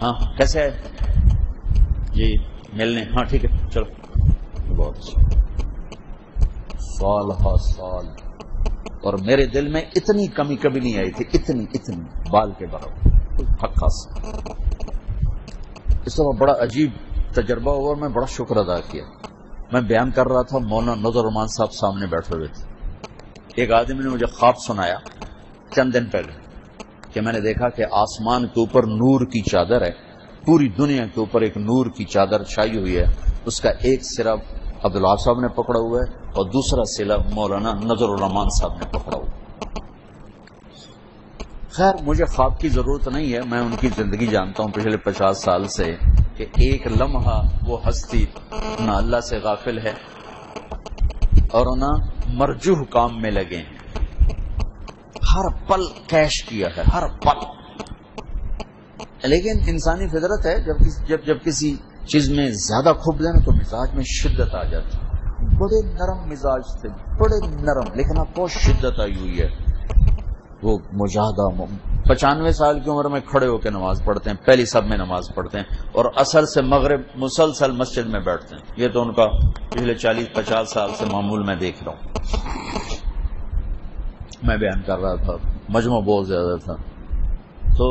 ہاں کیسے ہے جی ملنے؟ ہاں ٹھیک ہے چلو، بہت اچھا۔ سال ہا سال، اور میرے دل میں اتنی کمی کبھی نہیں آئی تھی، اتنی بال کے برابر پھکا سا۔ اس طرح بڑا عجیب تجربہ ہوا، میں بڑا شکر ادا کیا۔ میں بیان کر رہا تھا، مولانا نظر الرحمان صاحب سامنے بیٹھے ہوئے تھے۔ ایک آدمی نے مجھے خواب سنایا چند دن پہلے کہ میں نے دیکھا کہ آسمان کے اوپر نور کی چادر ہے، پوری دنیا کے اوپر ایک نور کی چادر چھائی ہوئی ہے، اس کا ایک سرا عبداللہ صاحب نے پکڑا ہوا ہے اور دوسرا سلا مولانا نظر الرحمان صاحب نے پکڑا ہوا ہے۔ خیر مجھے خواب کی ضرورت نہیں ہے، میں ان کی زندگی جانتا ہوں پچھلے 50 سال سے، کہ ایک لمحہ وہ ہستی نہ اللہ سے غافل ہے اور نہ مرجوح کام میں لگے ہیں، ہر پل کیش کیا ہے، ہر پل۔ لیکن انسانی فطرت ہے، جب کسی چیز میں زیادہ کھپ جائے تو مزاج میں شدت آ جاتی ہے۔ بڑے نرم مزاج تھے، بڑے نرم، لیکن اب بہت شدت آئی ہوئی ہے۔ وہ مجاہدہ 95 سال کی عمر میں کھڑے ہو کے نماز پڑھتے ہیں، پہلی سب میں نماز پڑھتے ہیں، اور عصر سے مغرب مسلسل مسجد میں بیٹھتے ہیں۔ یہ تو ان کا پچھلے 40-50 سال سے معمول میں دیکھ رہا ہوں۔ میں بیان کر رہا تھا، مجموع بہت زیادہ تھا، تو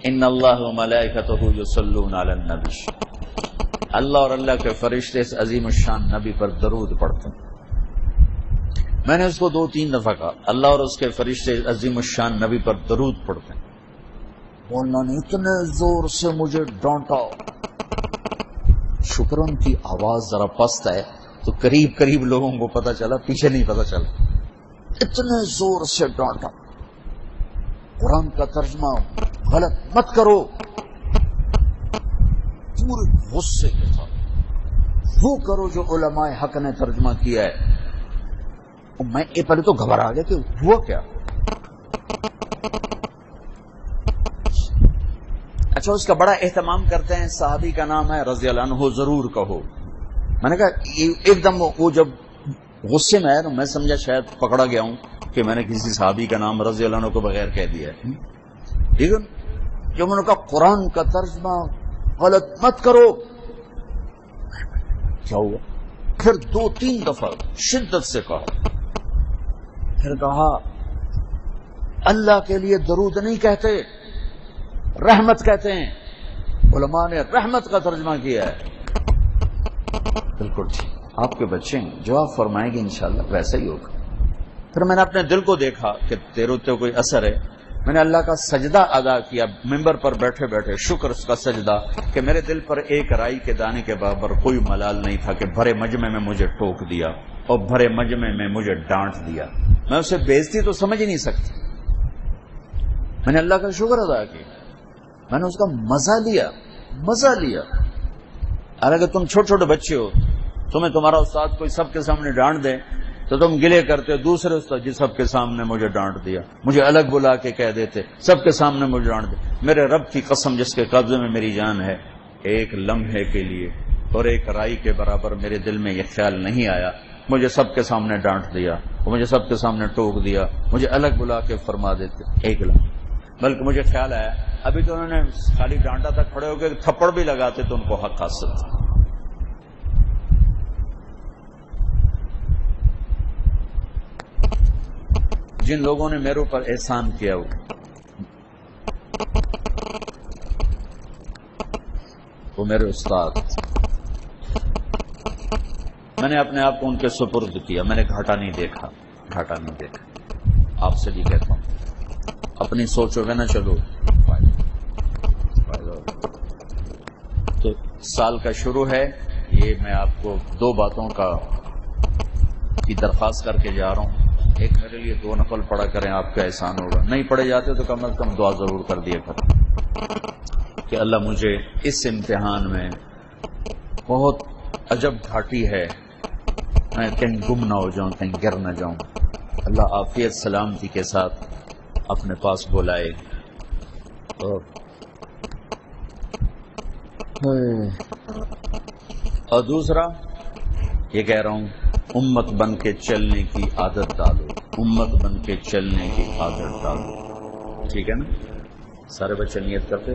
ان اللہ و ملائکتہ یصلون علی النبی، اللہ اور اللہ کے فرشتے اس عظیم الشان نبی پر درود پڑھتے ہیں۔ میں نے اس کو 2-3 دفعہ کہا، اللہ اور اس کے فرشتے عظیم الشان نبی پر درود پڑھتے ہیں۔ مولانا نے اتنے زور سے مجھے ڈانٹا، شکر ان کی آواز ذرا پست ہے تو قریب لوگوں کو پتہ چلا، پیچھے نہیں پتہ چلا، اتنے زور سے ڈانٹا، قرآن کا ترجمہ غلط مت کرو، پورے غصے کے ساتھ، وہ کرو جو علماء حق نے ترجمہ کیا ہے۔ میں پہلے تو گھبرا گیا کہ ہوا کیا۔ اچھا اس کا بڑا اہتمام کرتے ہیں، صحابی کا نام ہے رضی اللہ عنہ، ضرور کہو۔ میں نے کہا ایک دم وہ جب غصے میں آیا تو میں سمجھا شاید پکڑا گیا ہوں کہ میں نے کسی صحابی کا نام رضی اللہ عنہ کو بغیر کہہ دیا ہے، ٹھیک ہے۔ جب میں نے کہا قرآن کا ترجمہ غلط مت کرو، کیا ہوا؟ پھر 2-3 دفعہ شدت سے کہا، پھر کہا اللہ کے لیے درود نہیں کہتے، رحمت کہتے ہیں، علماء نے رحمت کا ترجمہ کیا ہے۔ بالکل ٹھیک، آپ کے بچے ہیں، جو آپ فرمائیں گے انشاءاللہ ویسا ہی ہوگا۔ پھر میں نے اپنے دل کو دیکھا کہ تیرے تے کوئی اثر ہے، میں نے اللہ کا سجدہ ادا کیا ممبر پر بیٹھے بیٹھے، شکر اس کا سجدہ کہ میرے دل پر ایک رائی کے دانے کے برابر کوئی ملال نہیں تھا کہ بھرے مجمع میں مجھے ٹوک دیا۔ اور بھرے مجمع میں مجھے ڈانٹ دیا. میں اسے بےزتی تو سمجھ ہی نہیں سکتا. میں نے اللہ کا شکر ادا کیا, میں نے اس کا مزہ لیا. اور اگر تم چھوٹے چھوٹے بچے ہو, تمہیں تمہارا استاد کوئی سب کے سامنے ڈانٹ دے تو تم گلے کرتے, دوسرے استاد جی سب کے سامنے مجھے ڈانٹ دیا, مجھے الگ بلا کے کہہ دیتے, سب کے سامنے مجھے ڈانٹ دے. میرے رب کی قسم جس کے قبضے میں میری جان ہے, ایک لمحے کے لیے اور ایک رائی کے برابر میرے دل میں یہ خیال نہیں آیا مجھے سب کے سامنے ڈانٹ دیا, مجھے سب کے سامنے ٹوک دیا, مجھے الگ بلا کے فرما دیتے, ایک لمحہ. بلکہ مجھے خیال آیا ابھی تو انہوں نے خالی ڈانٹا تھا, کھڑے ہو کے تھپڑ بھی لگاتے تو ان کو حق حاصل تھا. جن لوگوں نے میرے اوپر احسان کیا وہ میرے استاد, میں نے اپنے آپ کو ان کے سپرد کیا, میں نے گھاٹا نہیں دیکھا. آپ سے بھی کہتا ہوں اپنی سوچو گے نہ چلو فائدہ. تو سال کا شروع ہے, یہ میں آپ کو 2 باتوں کی درخواست کر کے جا رہا ہوں. ایک میرے لیے 2 نفل پڑھا کریں, آپ کا احسان ہوگا. نہیں پڑھے جاتے تو کم از کم دعا ضرور کر دیا کریں کہ اللہ مجھے اس امتحان میں بہت عجب گھاٹی ہے, میں کہیں گم نہ ہو جاؤں, کہیں گر نہ جاؤں. اللہ عافیت سلامتی کے ساتھ اپنے پاس بلائے. اور دوسرا یہ کہہ رہا ہوں, امت بن کے چلنے کی عادت ڈالو, ٹھیک ہے نا؟ سارے بچے نیت کرتے